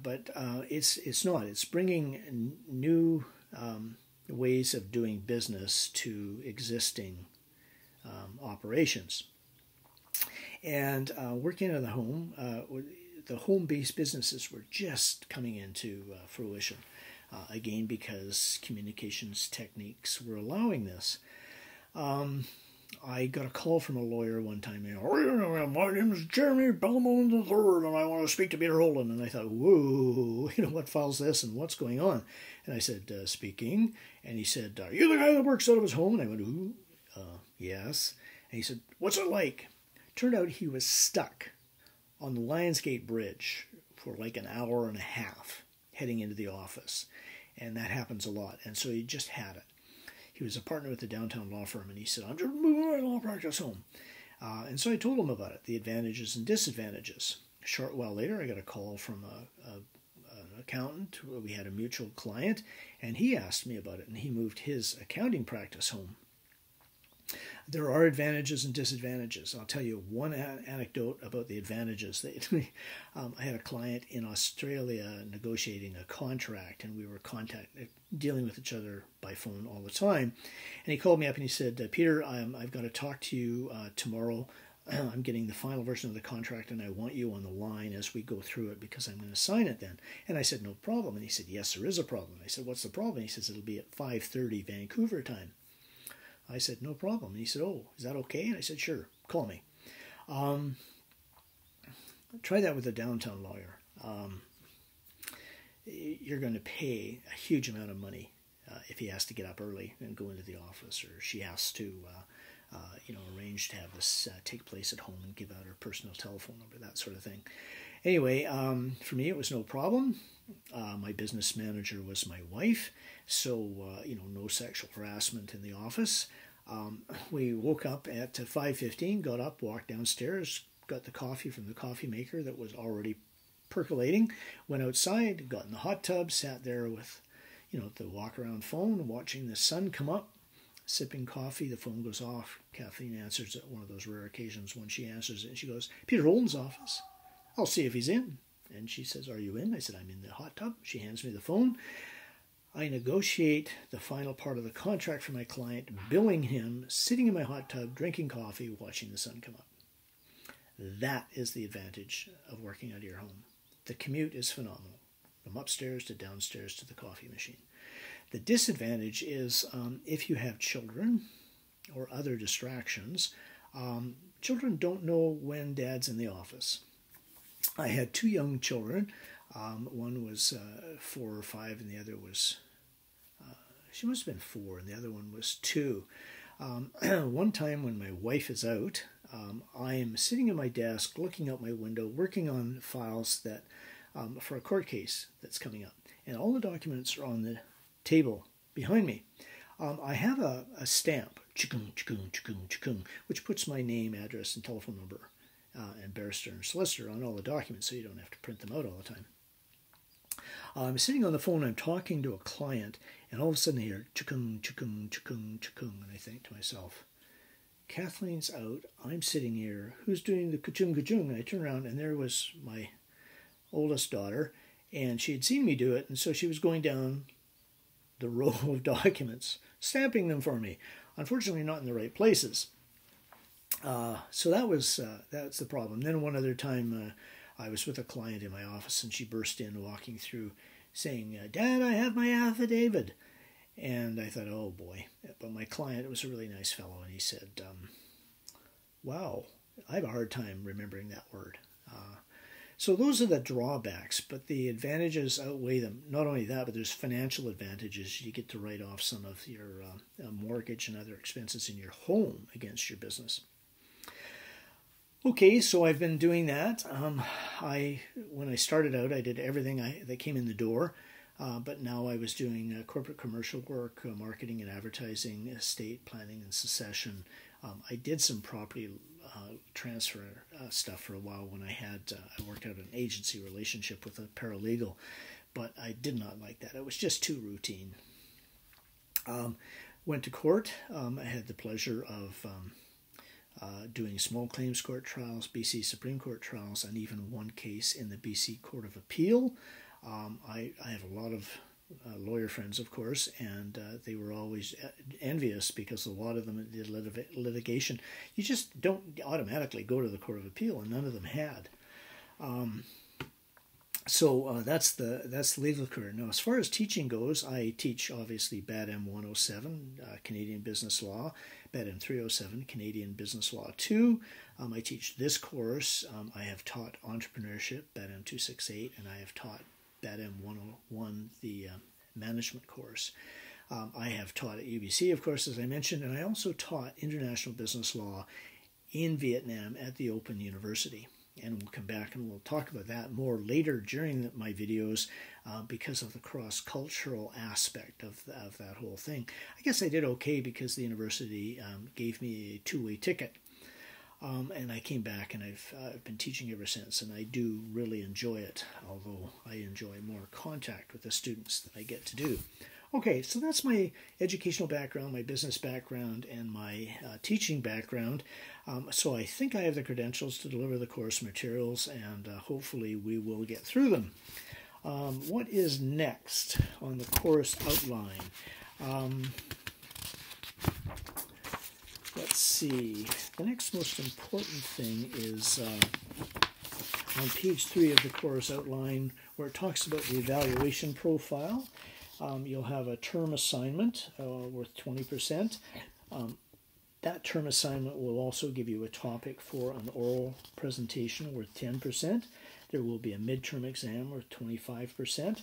Speaker 1: But it's not. It's bringing new ways of doing business to existing operations. And working out of the home, the home-based businesses were just coming into fruition. Again, because communications techniques were allowing this. I got a call from a lawyer one time. My name is Jeremy Belmont III, and I want to speak to Peter Holden. And I thought, whoa, what file's this and what's going on? And I said, speaking. And he said, are you the guy that works out of his home? And I went, ooh, yes. And he said, what's it like? Turned out he was stuck on the Lionsgate Bridge for like an hour and a half heading into the office. And that happens a lot. And so he just had it. He was a partner with the downtown law firm, and he said, I'm just moving my law practice home. And so I told him about it, the advantages and disadvantages. A short while later, I got a call from an accountant. We had a mutual client, and he asked me about it, and he moved his accounting practice home. There are advantages and disadvantages. I'll tell you one anecdote about the advantages. I had a client in Australia negotiating a contract, and we were dealing with each other by phone all the time. And he called me up and he said, Peter, I've got to talk to you tomorrow. I'm getting the final version of the contract, and I want you on the line as we go through it because I'm going to sign it then. And I said, no problem. And he said, yes, there is a problem. I said, what's the problem? He says, it'll be at 5:30 Vancouver time. I said, no problem. And he said, oh, is that okay? And I said, sure, call me. Try that with a downtown lawyer. You're going to pay a huge amount of money if he has to get up early and go into the office, or she has to arrange to have this take place at home and give out her personal telephone number, that sort of thing. Anyway, for me, it was no problem. My business manager was my wife, so, no sexual harassment in the office. We woke up at 5:15, got up, walked downstairs, got the coffee from the coffee maker that was already percolating, went outside, got in the hot tub, sat there with, the walk-around phone, watching the sun come up, sipping coffee. The phone goes off. Kathleen answers at one of those rare occasions when she answers it, and she goes, "Peter Holden's office. I'll see if he's in." And she says, "Are you in?" I said, "I'm in the hot tub." She hands me the phone. I negotiate the final part of the contract for my client, billing him, sitting in my hot tub, drinking coffee, watching the sun come up. That is the advantage of working out of your home. The commute is phenomenal, from upstairs to downstairs to the coffee machine. The disadvantage is if you have children or other distractions, children don't know when dad's in the office. I had 2 young children. One was 4 or 5, and the other was, she must have been 4, and the other one was 2. One time when my wife is out, I am sitting at my desk, looking out my window, working on files that for a court case that's coming up. And all the documents are on the table behind me. I have a stamp, which puts my name, address, and telephone number, and barrister and solicitor on all the documents, so you don't have to print them out all the time. I'm sitting on the phone, I'm talking to a client, and all of a sudden I hear chukung, chukung, chukung, chukung, and I think to myself, Kathleen's out, I'm sitting here, who's doing the ka-chung, ka-chung? And I turn around, and there was my oldest daughter, and she had seen me do it, and so she was going down the row of documents, stamping them for me. Unfortunately, not in the right places. So that's the problem. Then one other time, I was with a client in my office, and she burst in, walking through, saying, "Dad, I have my affidavit." And I thought, oh boy. But my client was a really nice fellow, and he said, wow, I have a hard time remembering that word. So those are the drawbacks, but the advantages outweigh them. Not only that, but there's financial advantages. You get to write off some of your mortgage and other expenses in your home against your business. Okay, so I've been doing that. When I started out, I did everything that came in the door, but now I was doing corporate commercial work, marketing and advertising, estate planning and succession. I did some property transfer stuff for a while when I worked out an agency relationship with a paralegal, but I did not like that. It was just too routine. Went to court. I had the pleasure of doing small claims court trials, BC Supreme Court trials, and even one case in the BC Court of Appeal. I have a lot of lawyer friends, of course, and they were always envious because a lot of them did litigation. You just don't automatically go to the Court of Appeal, and none of them had. So that's the legal career. Now, as far as teaching goes, I teach obviously BADM 107, Canadian Business Law, BADM 307, Canadian Business Law 2. I teach this course. I have taught entrepreneurship, BADM 268, and I have taught BADM 101, the management course. I have taught at UBC, of course, as I mentioned, and I also taught international business law in Vietnam at the Open University. And we'll come back and we'll talk about that more later during my videos because of the cross-cultural aspect of that whole thing. I guess I did okay because the university gave me a two-way ticket. And I came back, and I've been teaching ever since, and I do really enjoy it, although I enjoy more contact with the students that I get to do. Okay, so that's my educational background, my business background, and my teaching background. So I think I have the credentials to deliver the course materials, and hopefully we will get through them. What is next on the course outline? Let's see. The next most important thing is on page 3 of the course outline, where it talks about the evaluation profile. You'll have a term assignment worth 20%. That term assignment will also give you a topic for an oral presentation worth 10%. There will be a midterm exam worth 25%.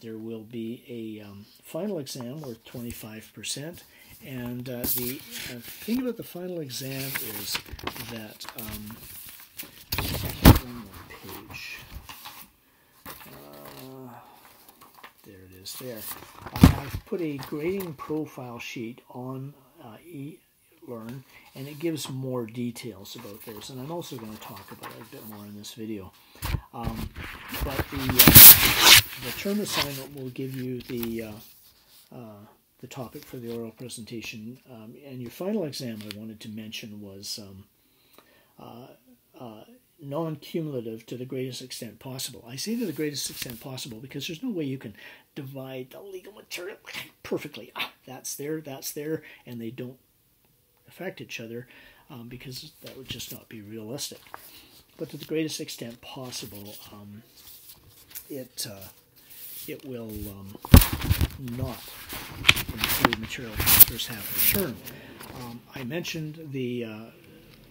Speaker 1: There will be a final exam worth 25%. And the thing about the final exam is that one more page. this there. I've put a grading profile sheet on eLearn, and it gives more details about this, and I'm also going to talk about it a bit more in this video. But the term assignment will give you the topic for the oral presentation, and your final exam I wanted to mention was non-cumulative to the greatest extent possible. I say to the greatest extent possible because there's no way you can divide the legal material perfectly. That's there, and they don't affect each other because that would just not be realistic. But to the greatest extent possible, it will not include material for the first half of the term. I mentioned the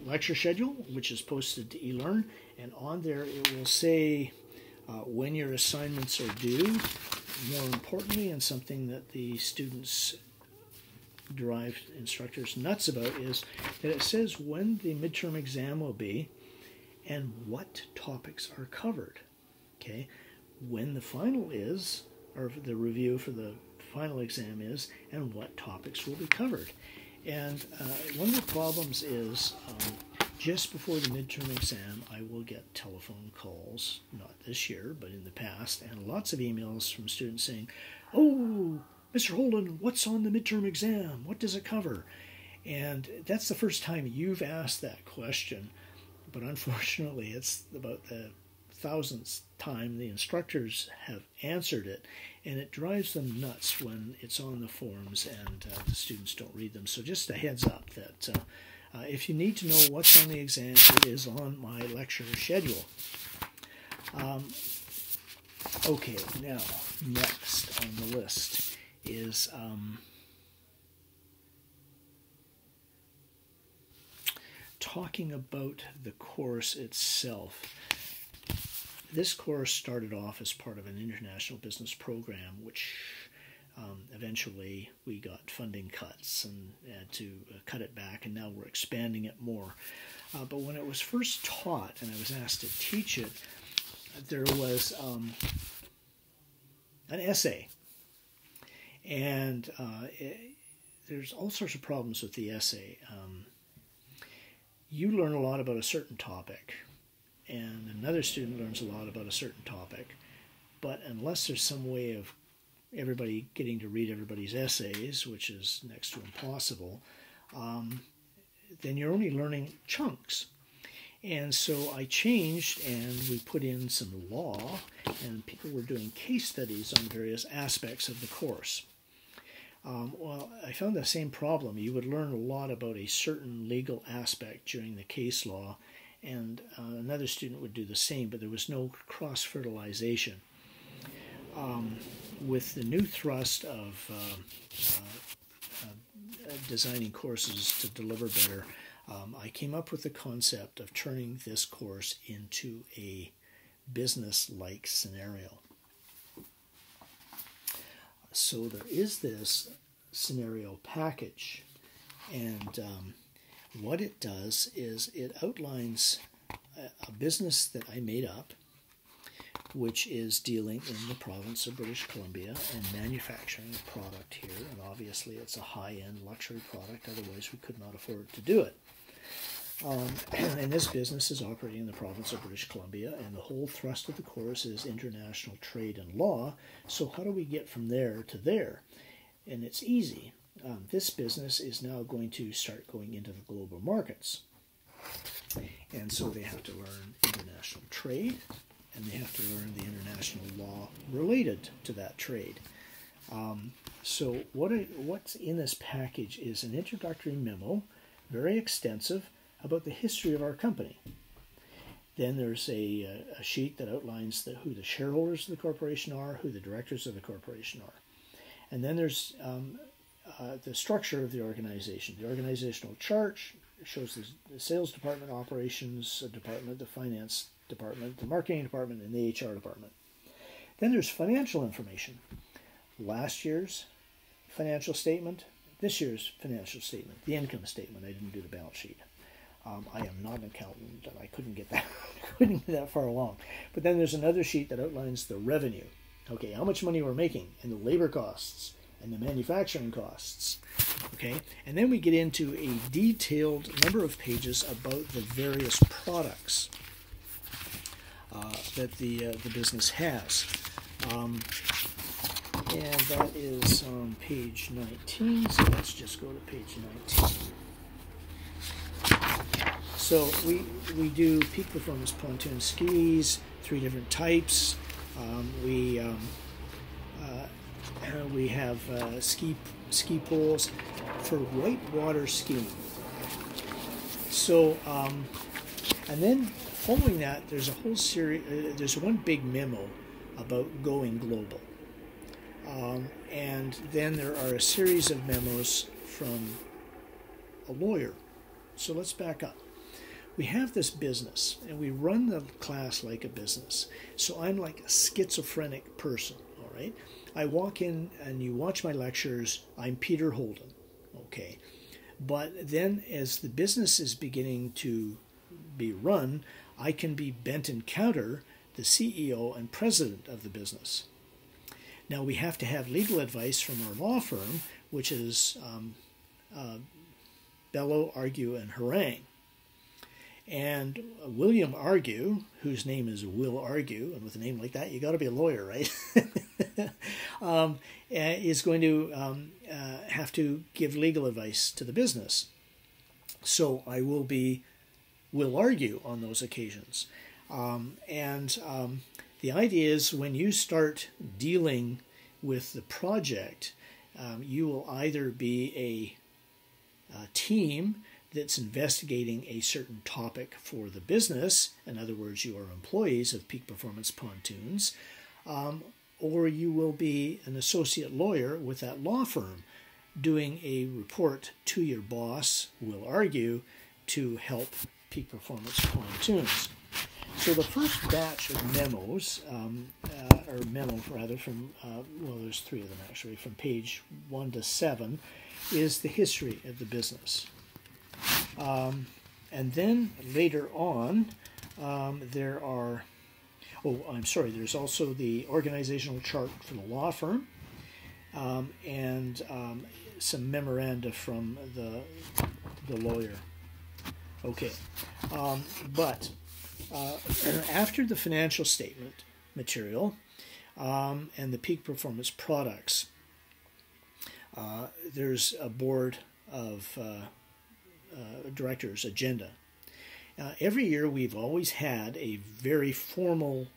Speaker 1: lecture schedule, which is posted to eLearn, and on there it will say when your assignments are due. More importantly, and something that the students drive instructors nuts about, is that it says when the midterm exam will be and what topics are covered. Okay, when the final is, or the review for the final exam is, and what topics will be covered. And one of the problems is just before the midterm exam, I will get telephone calls, not this year, but in the past, and lots of emails from students saying, "Oh, Mr. Holden, what's on the midterm exam? What does it cover?" And that's the first time you've asked that question, but unfortunately it's about the 1000th time the instructors have answered it, and it drives them nuts when it's on the forums and the students don't read them. So just a heads up that if you need to know what's on the exam, it is on my lecture schedule. Okay, now next on the list is talking about the course itself. This course started off as part of an international business program, which eventually we got funding cuts and had to cut it back, and now we're expanding it more. But when it was first taught and I was asked to teach it, there was an essay. And there's all sorts of problems with the essay. You learn a lot about a certain topic, and another student learns a lot about a certain topic, but unless there's some way of everybody getting to read everybody's essays, which is next to impossible, then you're only learning chunks. And so I changed, and we put in some law, and people were doing case studies on various aspects of the course. Well, I found the same problem. You would learn a lot about a certain legal aspect during the case law, and another student would do the same, but there was no cross-fertilization. With the new thrust of designing courses to deliver better, I came up with the concept of turning this course into a business-like scenario. So there is this scenario package, and what it does is it outlines a business that I made up, which is dealing in the province of British Columbia and manufacturing a product here, and obviously it's a high-end luxury product, otherwise we could not afford to do it. And this business is operating in the province of British Columbia, and the whole thrust of the course is international trade and law. So how do we get from there to there? And it's easy. This business is now going to start going into the global markets. And so they have to learn international trade, and they have to learn the international law related to that trade. So what's in this package is an introductory memo, very extensive, about the history of our company. Then there's a sheet that outlines who the shareholders of the corporation are, who the directors of the corporation are. And then there's the structure of the organization. The organizational chart shows the sales department, operations department, the finance department, the marketing department, and the HR department. Then there's financial information. Last year's financial statement, this year's financial statement, the income statement. I didn't do the balance sheet. I am not an accountant, and I couldn't get that far along. But then there's another sheet that outlines the revenue Okay, how much money we're making, and the labor costs, and the manufacturing costs. Okay, and then we get into a detailed number of pages about the various products that the business has. And that is on page 19, so let's just go to page 19. So we do peak performance pontoon skis, 3 different types. We have ski poles for whitewater skiing. So, and then following that, there's a whole series. There's one big memo about going global, and then there are a series of memos from a lawyer. So let's back up. We have this business, and we run the class like a business. So I'm like a schizophrenic person, all right? I walk in, and you watch my lectures, I'm Peter Holden, okay? But then as the business is beginning to be run, I can be Benton Counter, the CEO and president of the business. Now we have to have legal advice from our law firm, which is Bellow, Argue, and Harangue. And William Argue, whose name is Will Argue, and with a name like that, you got to be a lawyer, right? Is going to have to give legal advice to the business. So I will argue on those occasions. The idea is when you start dealing with the project, you will either be a team that's investigating a certain topic for the business, in other words, you are employees of Peak Performance Pontoons, or you will be an associate lawyer with that law firm doing a report to your boss, will argue, to help Peak Performance Pontoons. So the first batch of memos, or memo rather, from, well, there's 3 of them actually, from page 1 to 7, is the history of the business. And then later on, there's also the organizational chart for the law firm, and some memoranda from the lawyer. Okay, but after the financial statement material and the peak performance products, there's a board of directors agenda. Every year we've always had a very formal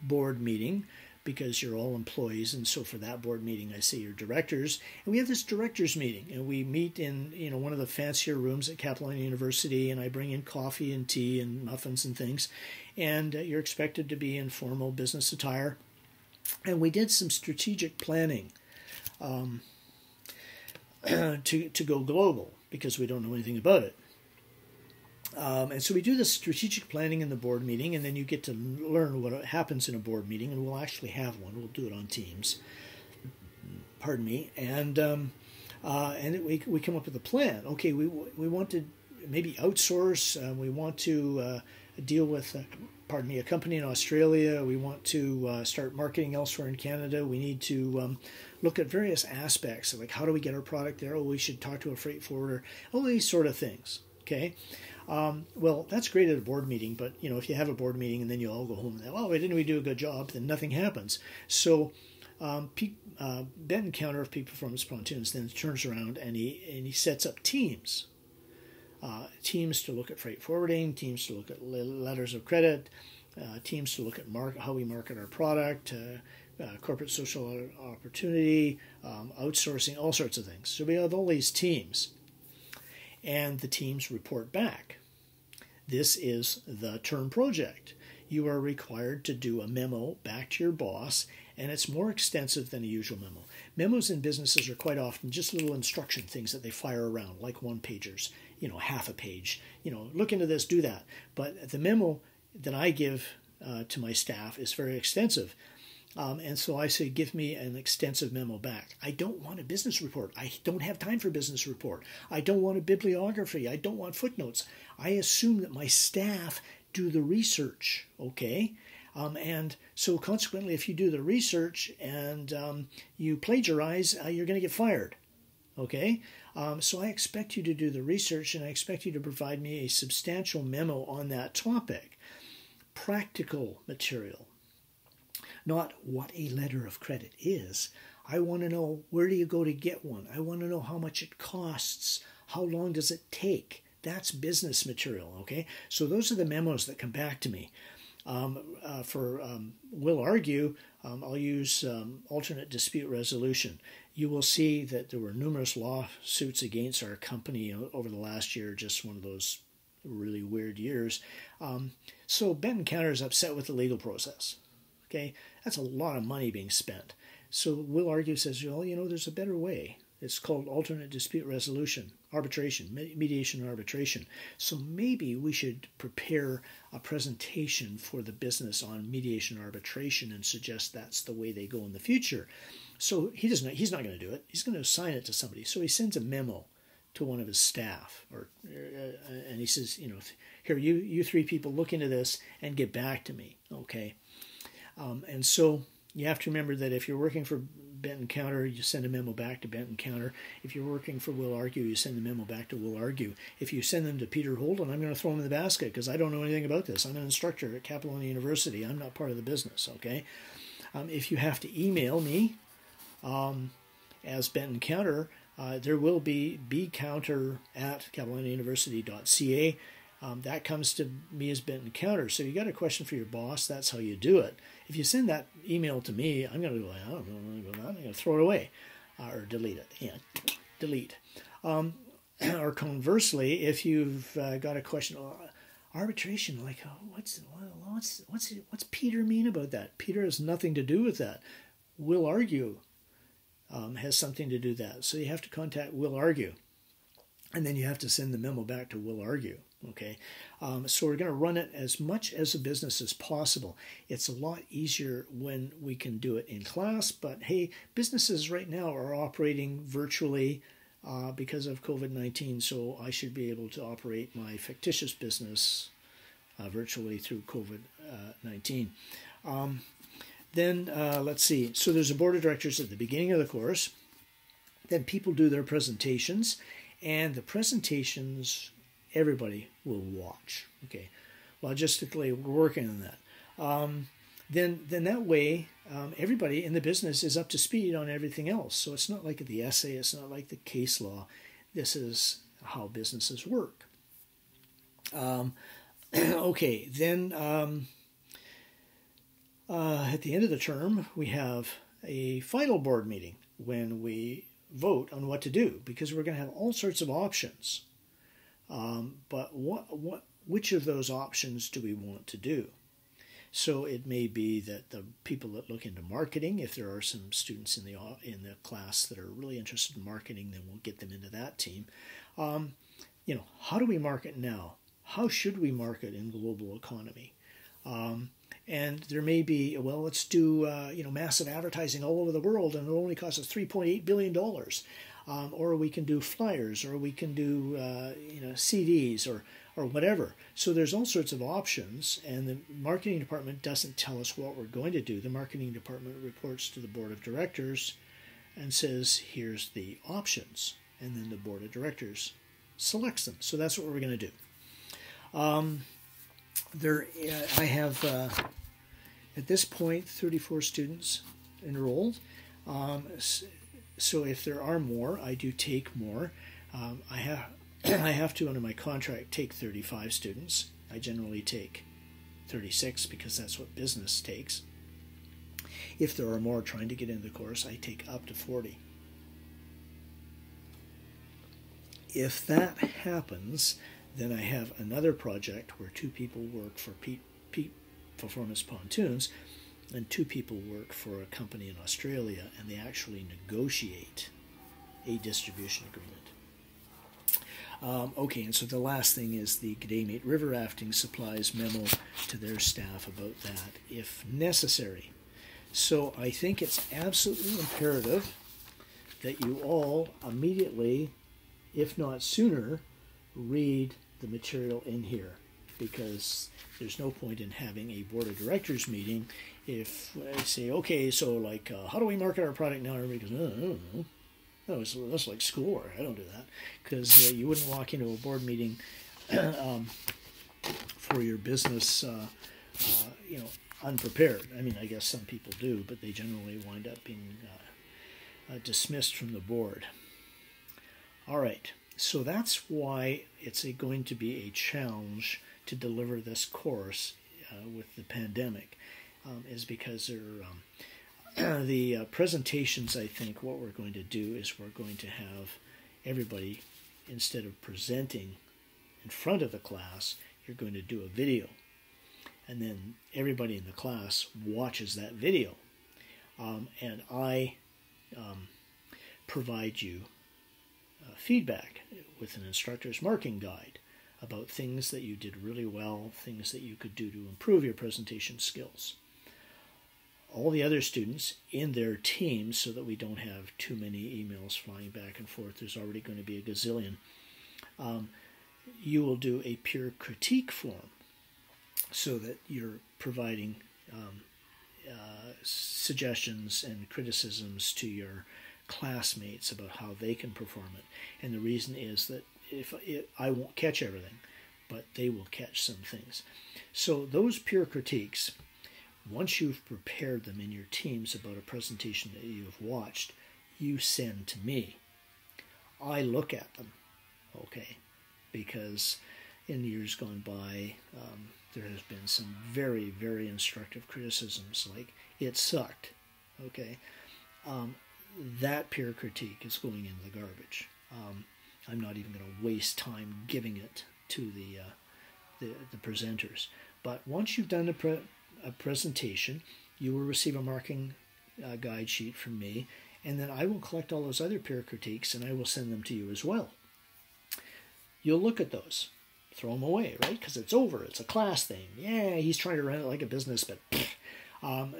Speaker 1: board meeting because you're all employees, and so for that board meeting I say you're directors, and we have this directors meeting, and we meet in one of the fancier rooms at Capilano University, and I bring in coffee and tea and muffins and things, and you're expected to be in formal business attire, and we did some strategic planning to go global because we don't know anything about it. And so we do the strategic planning in the board meeting, and then you get to learn what happens in a board meeting, and we'll actually have one. We'll do it on Teams. Pardon me. And we come up with a plan. Okay, we want to maybe outsource. We want to deal with, a company in Australia. We want to start marketing elsewhere in Canada. We need to look at various aspects, like how do we get our product there? Oh, we should talk to a freight forwarder. All these sort of things. Okay. Well, that's great at a board meeting, but if you have a board meeting and then you all go home and didn't we do a good job? Then nothing happens. So Benton Counter of Peak Performance Pontoons then turns around and he sets up teams. Teams to look at freight forwarding, teams to look at letters of credit, teams to look at how we market our product, corporate social opportunity, outsourcing, all sorts of things. So we have all these teams. And the teams report back. This is the term project. You are required to do a memo back to your boss, and it's more extensive than a usual memo. Memos in businesses are quite often just little instruction things that they fire around, like one-pagers, half a page. Look into this, do that. But the memo that I give to my staff is very extensive. And so I say, give me an extensive memo back. I don't want a business report. I don't have time for a business report. I don't want a bibliography. I don't want footnotes. I assume that my staff do the research, okay? And so consequently, if you do the research and you plagiarize, you're going to get fired, okay? So I expect you to do the research, and I expect you to provide me a substantial memo on that topic. Practical material, not what a letter of credit is. I want to know, where do you go to get one? I want to know how much it costs. How long does it take? That's business material, okay? So those are the memos that come back to me. Will argue, I'll use alternate dispute resolution. You will see that there were numerous lawsuits against our company over the last year, just one of those really weird years. So Benton Counter is upset with the legal process. Okay, that's a lot of money being spent. So Will argue says, well, you know, there's a better way. It's called alternate dispute resolution, arbitration, mediation and arbitration. So maybe we should prepare a presentation for the business on mediation and arbitration and suggest that's the way they go in the future. So he's not going to do it. He's going to assign it to somebody. So he sends a memo to one of his staff, and he says, you know, here, you three people look into this and get back to me, okay? And so you have to remember that if you're working for Benton Counter, you send a memo back to Benton Counter. If you're working for Will Argue, you send a memo back to Will Argue. If you send them to Peter Holden, I'm going to throw them in the basket because I don't know anything about this. I'm an instructor at Capilano University. I'm not part of the business, okay? If you have to email me as Benton Counter, there will be bcounter@capilanouniversity.ca. That comes to me as Benton Counter. So you got a question for your boss, that's how you do it. If you send that email to me, I'm going to go, I don't know, I'm going to throw it away or delete it. Yeah, delete. Or conversely, if you've got a question, arbitration, like, what's Peter mean about that? Peter has nothing to do with that. Will Argue has something to do with that. So you have to contact Will Argue. And then you have to send the memo back to Will Argue. Okay, so we're going to run it as much as a business as possible. It's a lot easier when we can do it in class, but hey, businesses right now are operating virtually because of COVID-19, so I should be able to operate my fictitious business virtually through COVID-19. Then let's see, so there's a board of directors at the beginning of the course. Then people do their presentations, and the presentations everybody will watch. Okay, logistically, we're working on that. Then that way, everybody in the business is up to speed on everything else. So it's not like the essay, it's not like the case law. This is how businesses work. Okay, then at the end of the term, we have a final board meeting when we vote on what to do, because we're going to have all sorts of options. But which of those options do we want to do? So it may be that the people that look into marketing, if there are some students in the class that are really interested in marketing, then we'll get them into that team. You know, how do we market now? How should we market in the global economy? And there may be, well, let's do you know, massive advertising all over the world, and it only costs us $3.8 billion. Or we can do flyers, or we can do you know, CDs, or whatever. So there's all sorts of options, and the marketing department doesn't tell us what we're going to do. The marketing department reports to the board of directors and says, here's the options, and then the board of directors selects them. So that's what we're going to do. I have at this point 34 students enrolled. So if there are more, I do take more. I have to, under my contract, take 35 students. I generally take 36 because that's what business takes. If there are more trying to get into the course, I take up to 40. If that happens, then I have another project where 2 people work for Peak Performance Pontoons, and 2 people work for a company in Australia, and they actually negotiate a distribution agreement. Okay, and so the last thing is the G'day River Rafting supplies memo to their staff about that, if necessary. So I think it's absolutely imperative that you all immediately, if not sooner, read the material in here, because there's no point in having a board of directors meeting if I say, okay, so like, how do we market our product now? Everybody goes, I don't know. No, that's like schoolwork. I don't do that, because you wouldn't walk into a board meeting for your business, unprepared. I mean, I guess some people do, but they generally wind up being dismissed from the board. All right, so that's why it's going to be a challenge to deliver this course with the pandemic, is because the presentations, I think what we're going to do is we're going to have everybody, instead of presenting in front of the class, you're going to do a video. And then everybody in the class watches that video. And I provide you feedback with an instructor's marking guide about things that you did really well, things that you could do to improve your presentation skills. All the other students in their teams, so that we don't have too many emails flying back and forth, there's already going to be a gazillion, you will do a peer critique form, so that you're providing suggestions and criticisms to your classmates about how they can perform it. And the reason is that I won't catch everything, but they will catch some things. So those peer critiques, once you've prepared them in your teams about a presentation that you have watched, you send to me. I look at them, okay, because in years gone by, there has been some very, very instructive criticisms, like, it sucked, okay. That peer critique is going in the garbage. I'm not even going to waste time giving it to the presenters. But once you've done a presentation, you will receive a marking guide sheet from me, and then I will collect all those other peer critiques and I will send them to you as well. You'll look at those, throw them away, right? Because it's over. It's a class thing. Yeah, he's trying to run it like a business, but and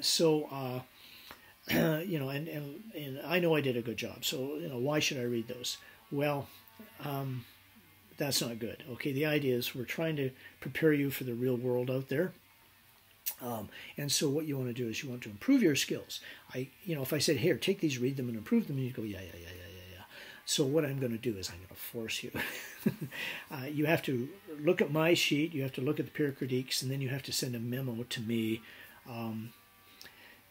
Speaker 1: I know I did a good job. So why should I read those? Well, that's not good. Okay, the idea is we're trying to prepare you for the real world out there. And so what you want to do is you want to improve your skills. If I said, here, take these, read them, and improve them, and you go, yeah. So what I'm going to do is I'm going to force you. You have to look at my sheet, you have to look at the peer critiques, and then you have to send a memo to me.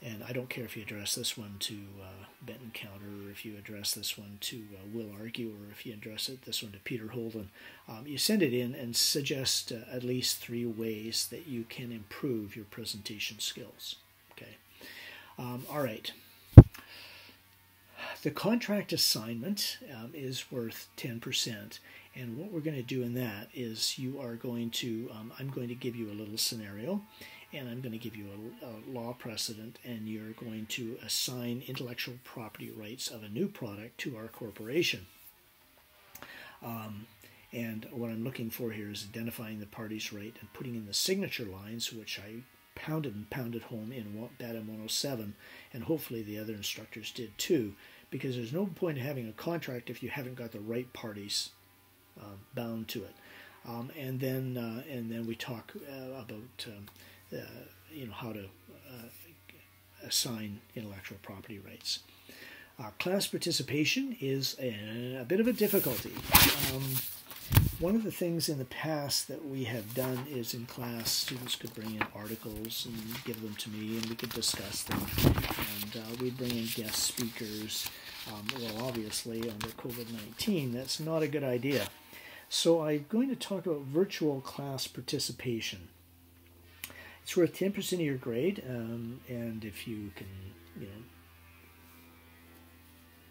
Speaker 1: And I don't care if you address this one to Benton Counter, or if you address this one to Will Argue, or if you address this one to Peter Holden. You send it in and suggest at least 3 ways that you can improve your presentation skills. Okay. All right. The contract assignment is worth 10%. And what we're going to do in that is you are going to, I'm going to give you a little scenario, and I'm going to give you a law precedent, and you're going to assign intellectual property rights of a new product to our corporation. And what I'm looking for here is identifying the party's right and putting in the signature lines, which I pounded home in BADM 107, and hopefully the other instructors did too, because there's no point in having a contract if you haven't got the right parties bound to it. And then we talk about how to assign intellectual property rights. Class participation is a bit of a difficulty. One of the things in the past that we have done is in class, students could bring in articles and give them to me, and we could discuss them. And we'd bring in guest speakers. Well, obviously, under COVID-19, that's not a good idea. So I'm going to talk about virtual class participation. It's worth 10% of your grade, and if you can,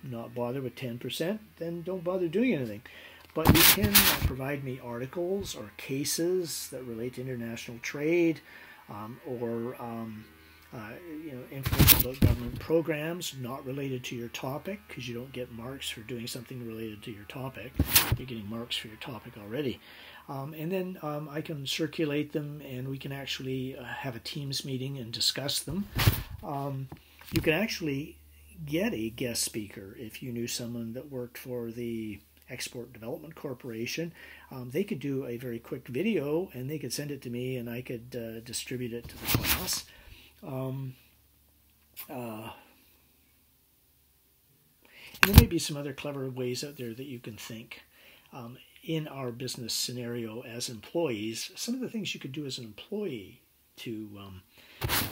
Speaker 1: not bother with 10%, then don't bother doing anything. But you can provide me articles or cases that relate to international trade, or information about government programs not related to your topic, because you don't get marks for doing something related to your topic. You're getting marks for your topic already. And then I can circulate them, and we can actually have a Teams meeting and discuss them. You can actually get a guest speaker if you knew someone that worked for the Export Development Corporation. They could do a very quick video, and they could send it to me, and I could distribute it to the class. And there may be some other clever ways out there that you can think. In our business scenario as employees, some of the things you could do as an employee to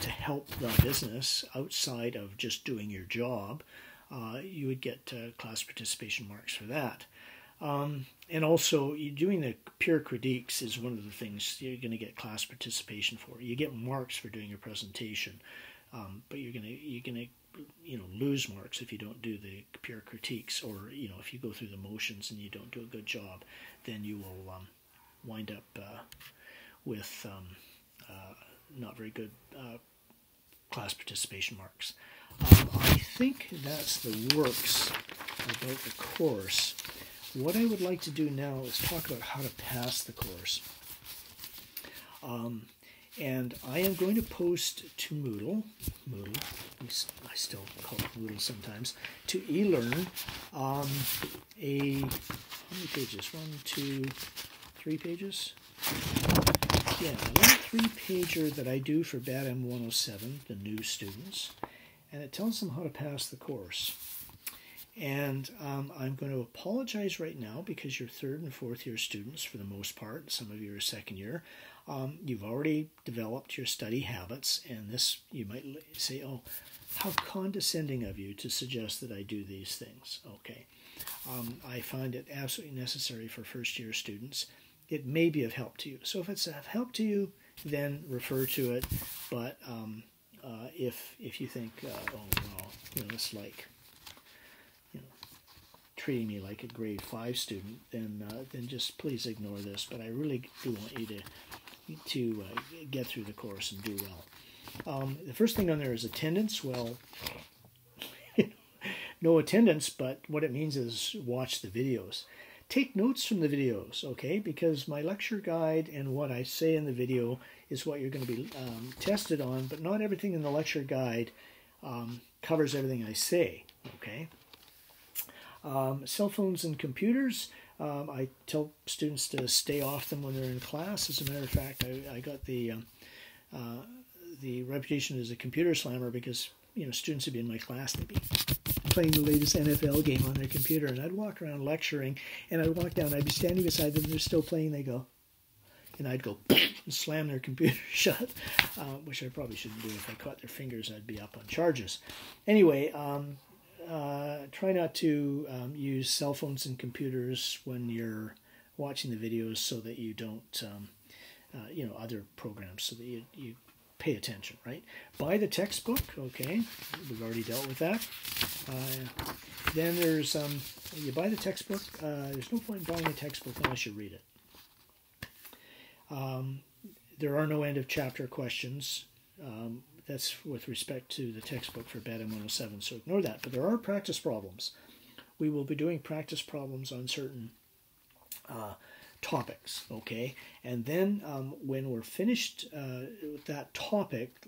Speaker 1: help the business outside of just doing your job, you would get class participation marks for that. And also, doing the peer critiques is one of the things you're going to get class participation for. You get marks for doing your presentation, but you're going to lose marks if you don't do the peer critiques, or if you go through the motions and you don't do a good job, then you will wind up with not very good class participation marks. I think that's the works about the course. What I would like to do now is talk about how to pass the course. And I am going to post to Moodle, I still call it Moodle sometimes, to eLearn, how many pages? 1, 2, 3 pages? Yeah, a little 3-pager that I do for BADM 107, the new students, and it tells them how to pass the course. And I'm going to apologize right now because you're 3rd and 4th year students for the most part. Some of you are 2nd year. You've already developed your study habits, and this, you might say, oh, how condescending of you to suggest that I do these things. Okay. I find it absolutely necessary for 1st year students. It may be of help to you. So if it's of help to you, then refer to it. But if you think, oh, well, it's like, treating me like a grade 5 student, then just please ignore this. But I really do want you to get through the course and do well. The first thing on there is attendance. Well, no attendance, but what it means is watch the videos. Take notes from the videos, okay? Because my lecture guide and what I say in the video is what you're going to be tested on, but not everything in the lecture guide covers everything I say, okay? Cell phones and computers, I tell students to stay off them when they're in class. As a matter of fact, I got the reputation as a computer slammer because students would be in my class, they'd be playing the latest NFL game on their computer, and I'd walk around lecturing, and I'd walk down, I'd be standing beside them, they're still playing, they go, and I'd go and slam their computer shut, which I probably shouldn't do. If I caught their fingers, I'd be up on charges. Anyway, try not to use cell phones and computers when you're watching the videos, so that you don't, other programs, so that you pay attention, right? Buy the textbook, okay, we've already dealt with that. Then there's, you buy the textbook, there's no point in buying a textbook unless you read it. There are no end of chapter questions. That's with respect to the textbook for BADM 107, so ignore that. But there are practice problems. We will be doing practice problems on certain topics, okay? And then when we're finished with that topic,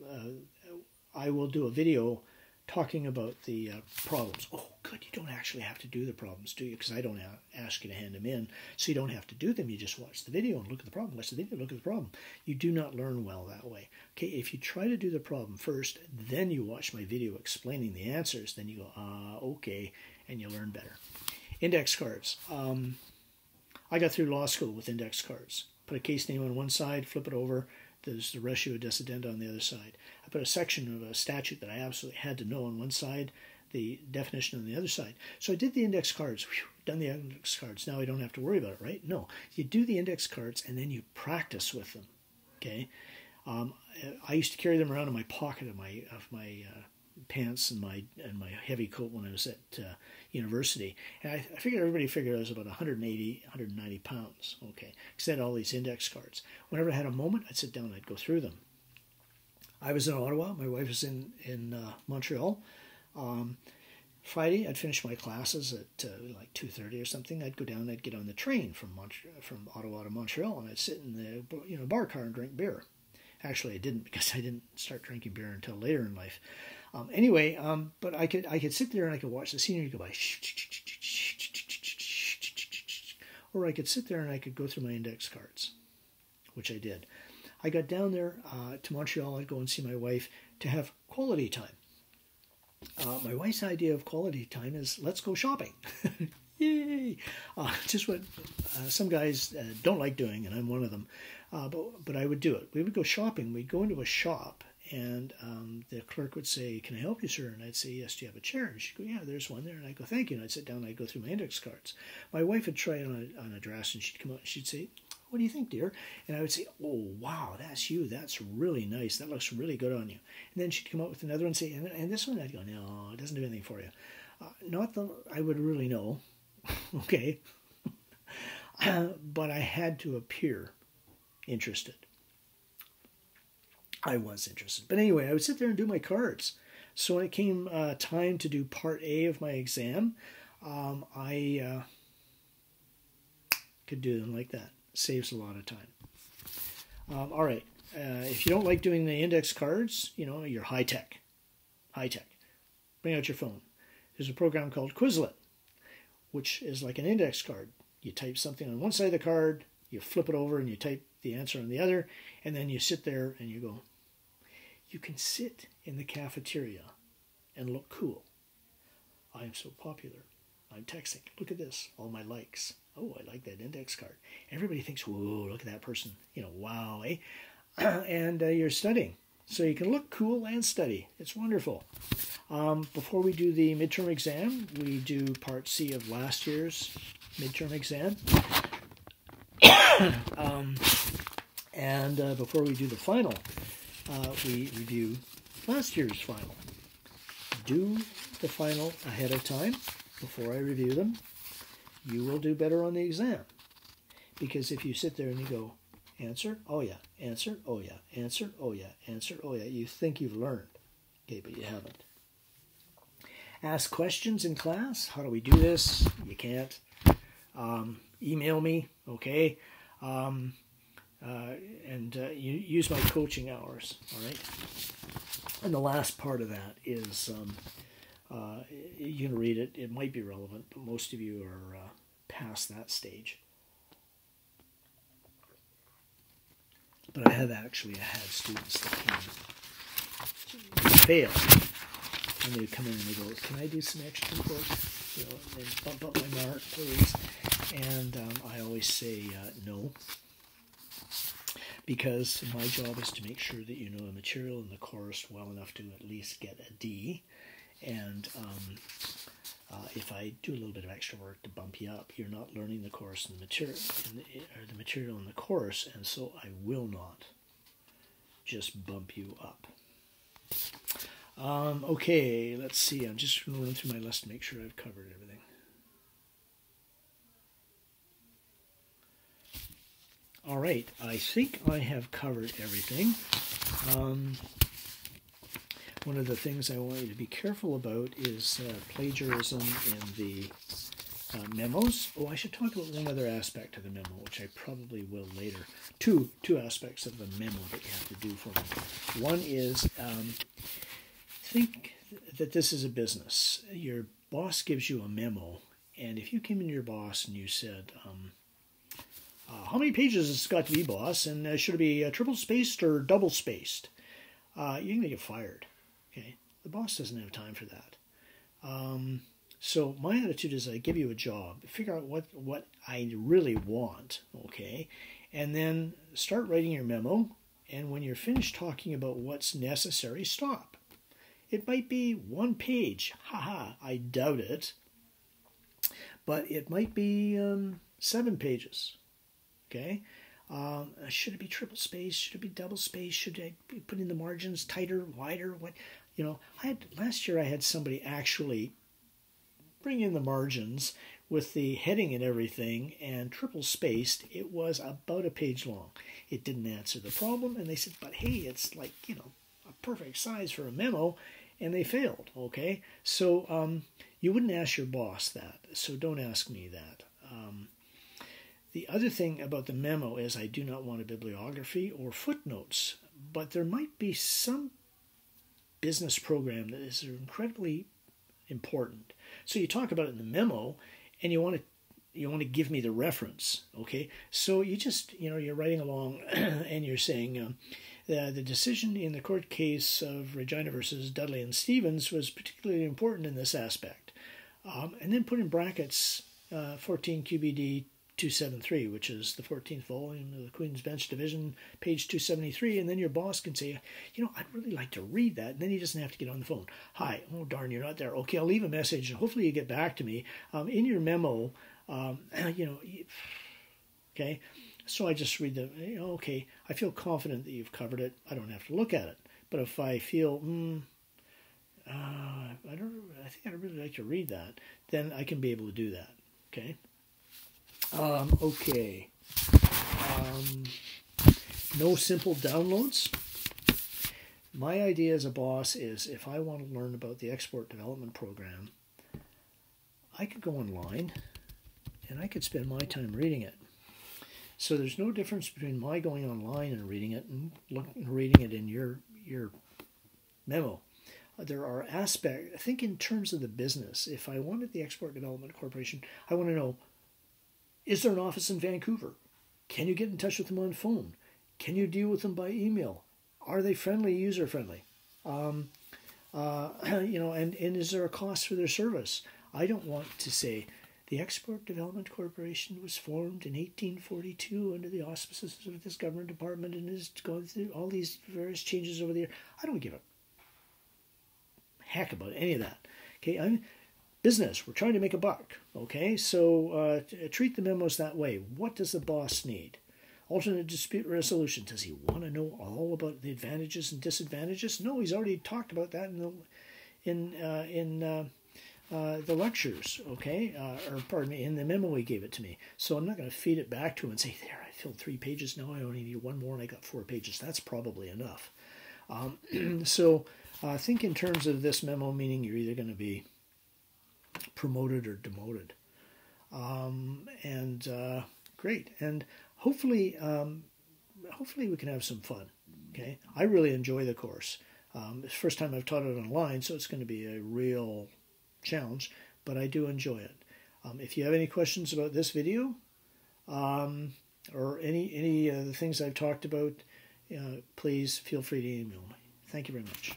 Speaker 1: I will do a video talking about the problems. Oh, good, you don't actually have to do the problems, do you? Because I don't ask you to hand them in, so you don't have to do them. You just watch the video and look at the problem. Watch the video, look at the problem. You do not learn well that way. Okay, if you try to do the problem first, then you watch my video explaining the answers, then you go, okay, and you learn better. Index cards. I got through law school with index cards. Put a case name on one side, flip it over, there's the ratio decedenda on the other side. I put a section of a statute that I absolutely had to know on one side, the definition on the other side. So I did the index cards. Whew, done the index cards. Now I don't have to worry about it, right? No. You do the index cards and then you practice with them. Okay? I used to carry them around in my pocket of my pants and my heavy coat when I was at university. And I figured everybody figured I was about 180, 190 pounds. Okay, because I had all these index cards. Whenever I had a moment, I'd sit down and I'd go through them. I was in Ottawa. My wife was in Montreal. Friday, I'd finish my classes at like 2:30 or something. I'd go down. I'd get on the train from Ottawa to Montreal, and I'd sit in the bar car and drink beer. Actually, I didn't, because I didn't start drinking beer until later in life. But I could sit there and I could watch the scenery go by. or I could sit there and I could go through my index cards, which I did. I got down there to Montreal. I'd go and see my wife to have quality time. My wife's idea of quality time is let's go shopping. Yay! Just what some guys don't like doing, and I'm one of them. But I would do it. We would go shopping. We'd go into a shop, and the clerk would say, "Can I help you, sir?" And I'd say, "Yes, do you have a chair?" And she'd go, "Yeah, there's one there." And I'd go, "Thank you." And I'd sit down and I'd go through my index cards. My wife would try it on a dress, and she'd come out and she'd say, "What do you think, dear?" And I would say, "Oh, wow, that's you. That's really nice. That looks really good on you." And then she'd come out with another one and say, and this one? I'd go, "No, it doesn't do anything for you." Not that I would really know, okay, but I had to appear interested. I was interested. But anyway, I would sit there and do my cards. So when it came time to do part A of my exam, I could do them like that. Saves a lot of time. All right. If you don't like doing the index cards, you're high tech. High tech. Bring out your phone. There's a program called Quizlet, which is like an index card. You type something on one side of the card, you flip it over, and you type the answer on the other, and then you sit there and you go. You can sit in the cafeteria and look cool. I'm so popular. I'm texting. Look at this. All my likes. Oh, I like that index card. Everybody thinks, whoa, look at that person. Wow, eh? And you're studying. So you can look cool and study. It's wonderful. Before we do the midterm exam, we do part C of last year's midterm exam. And before we do the final, we review last year's final. Do the final ahead of time before I review them. You will do better on the exam. Because if you sit there and you go, answer, oh yeah, answer, oh yeah, answer, oh yeah, answer, oh yeah, you think you've learned. Okay, but you haven't. Ask questions in class. How do we do this? You can't. Email me, okay? You use my coaching hours, all right? And the last part of that is, you can read it. It might be relevant, but most of you are past that stage. But I have actually had students that fail, and they come in and they go, "Can I do some extra work? And bump up my mark, please." And I always say no, because my job is to make sure that you know the material in the course well enough to at least get a D. And if I do a little bit of extra work to bump you up, you're not learning the course and the material in the course, and so I will not just bump you up. Okay, let's see. I'm just going to run through my list to make sure I've covered everything. All right, I think I have covered everything. One of the things I want you to be careful about is plagiarism in the memos. Oh, I should talk about one other aspect of the memo, which I probably will later. Two aspects of the memo that you have to do for me. One is think that this is a business. Your boss gives you a memo, and if you came into your boss and you said, how many pages has it got to be, boss? And should it be triple spaced or double spaced? You're going to get fired. Okay, the boss doesn't have time for that. So my attitude is I give you a job, figure out what I really want, okay, and then start writing your memo, and when you're finished talking about what's necessary, stop. It might be 1 page, haha, I doubt it, but it might be 7 pages, okay. Should it be triple spaced? Should it be double spaced? Should I be putting the margins tighter, wider? What, last year I had somebody actually bring in the margins with the heading and everything, and triple spaced. It was about a page long. It didn't answer the problem, and they said, but hey, it's like, a perfect size for a memo, and they failed, okay? So you wouldn't ask your boss that, so don't ask me that. The other thing about the memo is I do not want a bibliography or footnotes, but there might be some business program that is incredibly important. So you talk about it in the memo, and you want to give me the reference, okay? So you just, you're writing along and you're saying the decision in the court case of Regina versus Dudley and Stevens was particularly important in this aspect. And then put in brackets 14 QBD 273, which is the 14th volume of the Queen's Bench Division, page 273, and then your boss can say, I'd really like to read that, and then he doesn't have to get on the phone. Hi, oh darn, you're not there. Okay, I'll leave a message, and hopefully you get back to me. In your memo, okay, so I just read okay, I feel confident that you've covered it. I don't have to look at it. But if I feel, I think I'd really like to read that, then I can be able to do that, okay? Okay. No simple downloads. My idea as a boss is if I want to learn about the export development program, I could go online and I could spend my time reading it. So there's no difference between my going online and reading it and reading it in your memo. There are aspects, I think in terms of the business, if I wanted the Export Development Corporation, I want to know, is there an office in Vancouver? Can you get in touch with them on phone? Can you deal with them by email? Are they friendly, user-friendly? And is there a cost for their service? I don't want to say the Export Development Corporation was formed in 1842 under the auspices of this government department and is going through all these various changes over the year. I don't give a heck about any of that. Okay, business, we're trying to make a buck. Okay, so treat the memos that way. What does the boss need? Alternate dispute resolution. Does he want to know all about the advantages and disadvantages? No, he's already talked about that in the lectures, okay? Or pardon me, in the memo he gave it to me. So I'm not going to feed it back to him and say, there, I filled 3 pages. Now I only need 1 more and I got 4 pages. That's probably enough. So think in terms of this memo, meaning you're either going to be promoted or demoted. Great. And hopefully we can have some fun. Okay. I really enjoy the course. It's the first time I've taught it online, so it's going to be a real challenge, but I do enjoy it. If you have any questions about this video, or any of the things I've talked about, please feel free to email me. Thank you very much.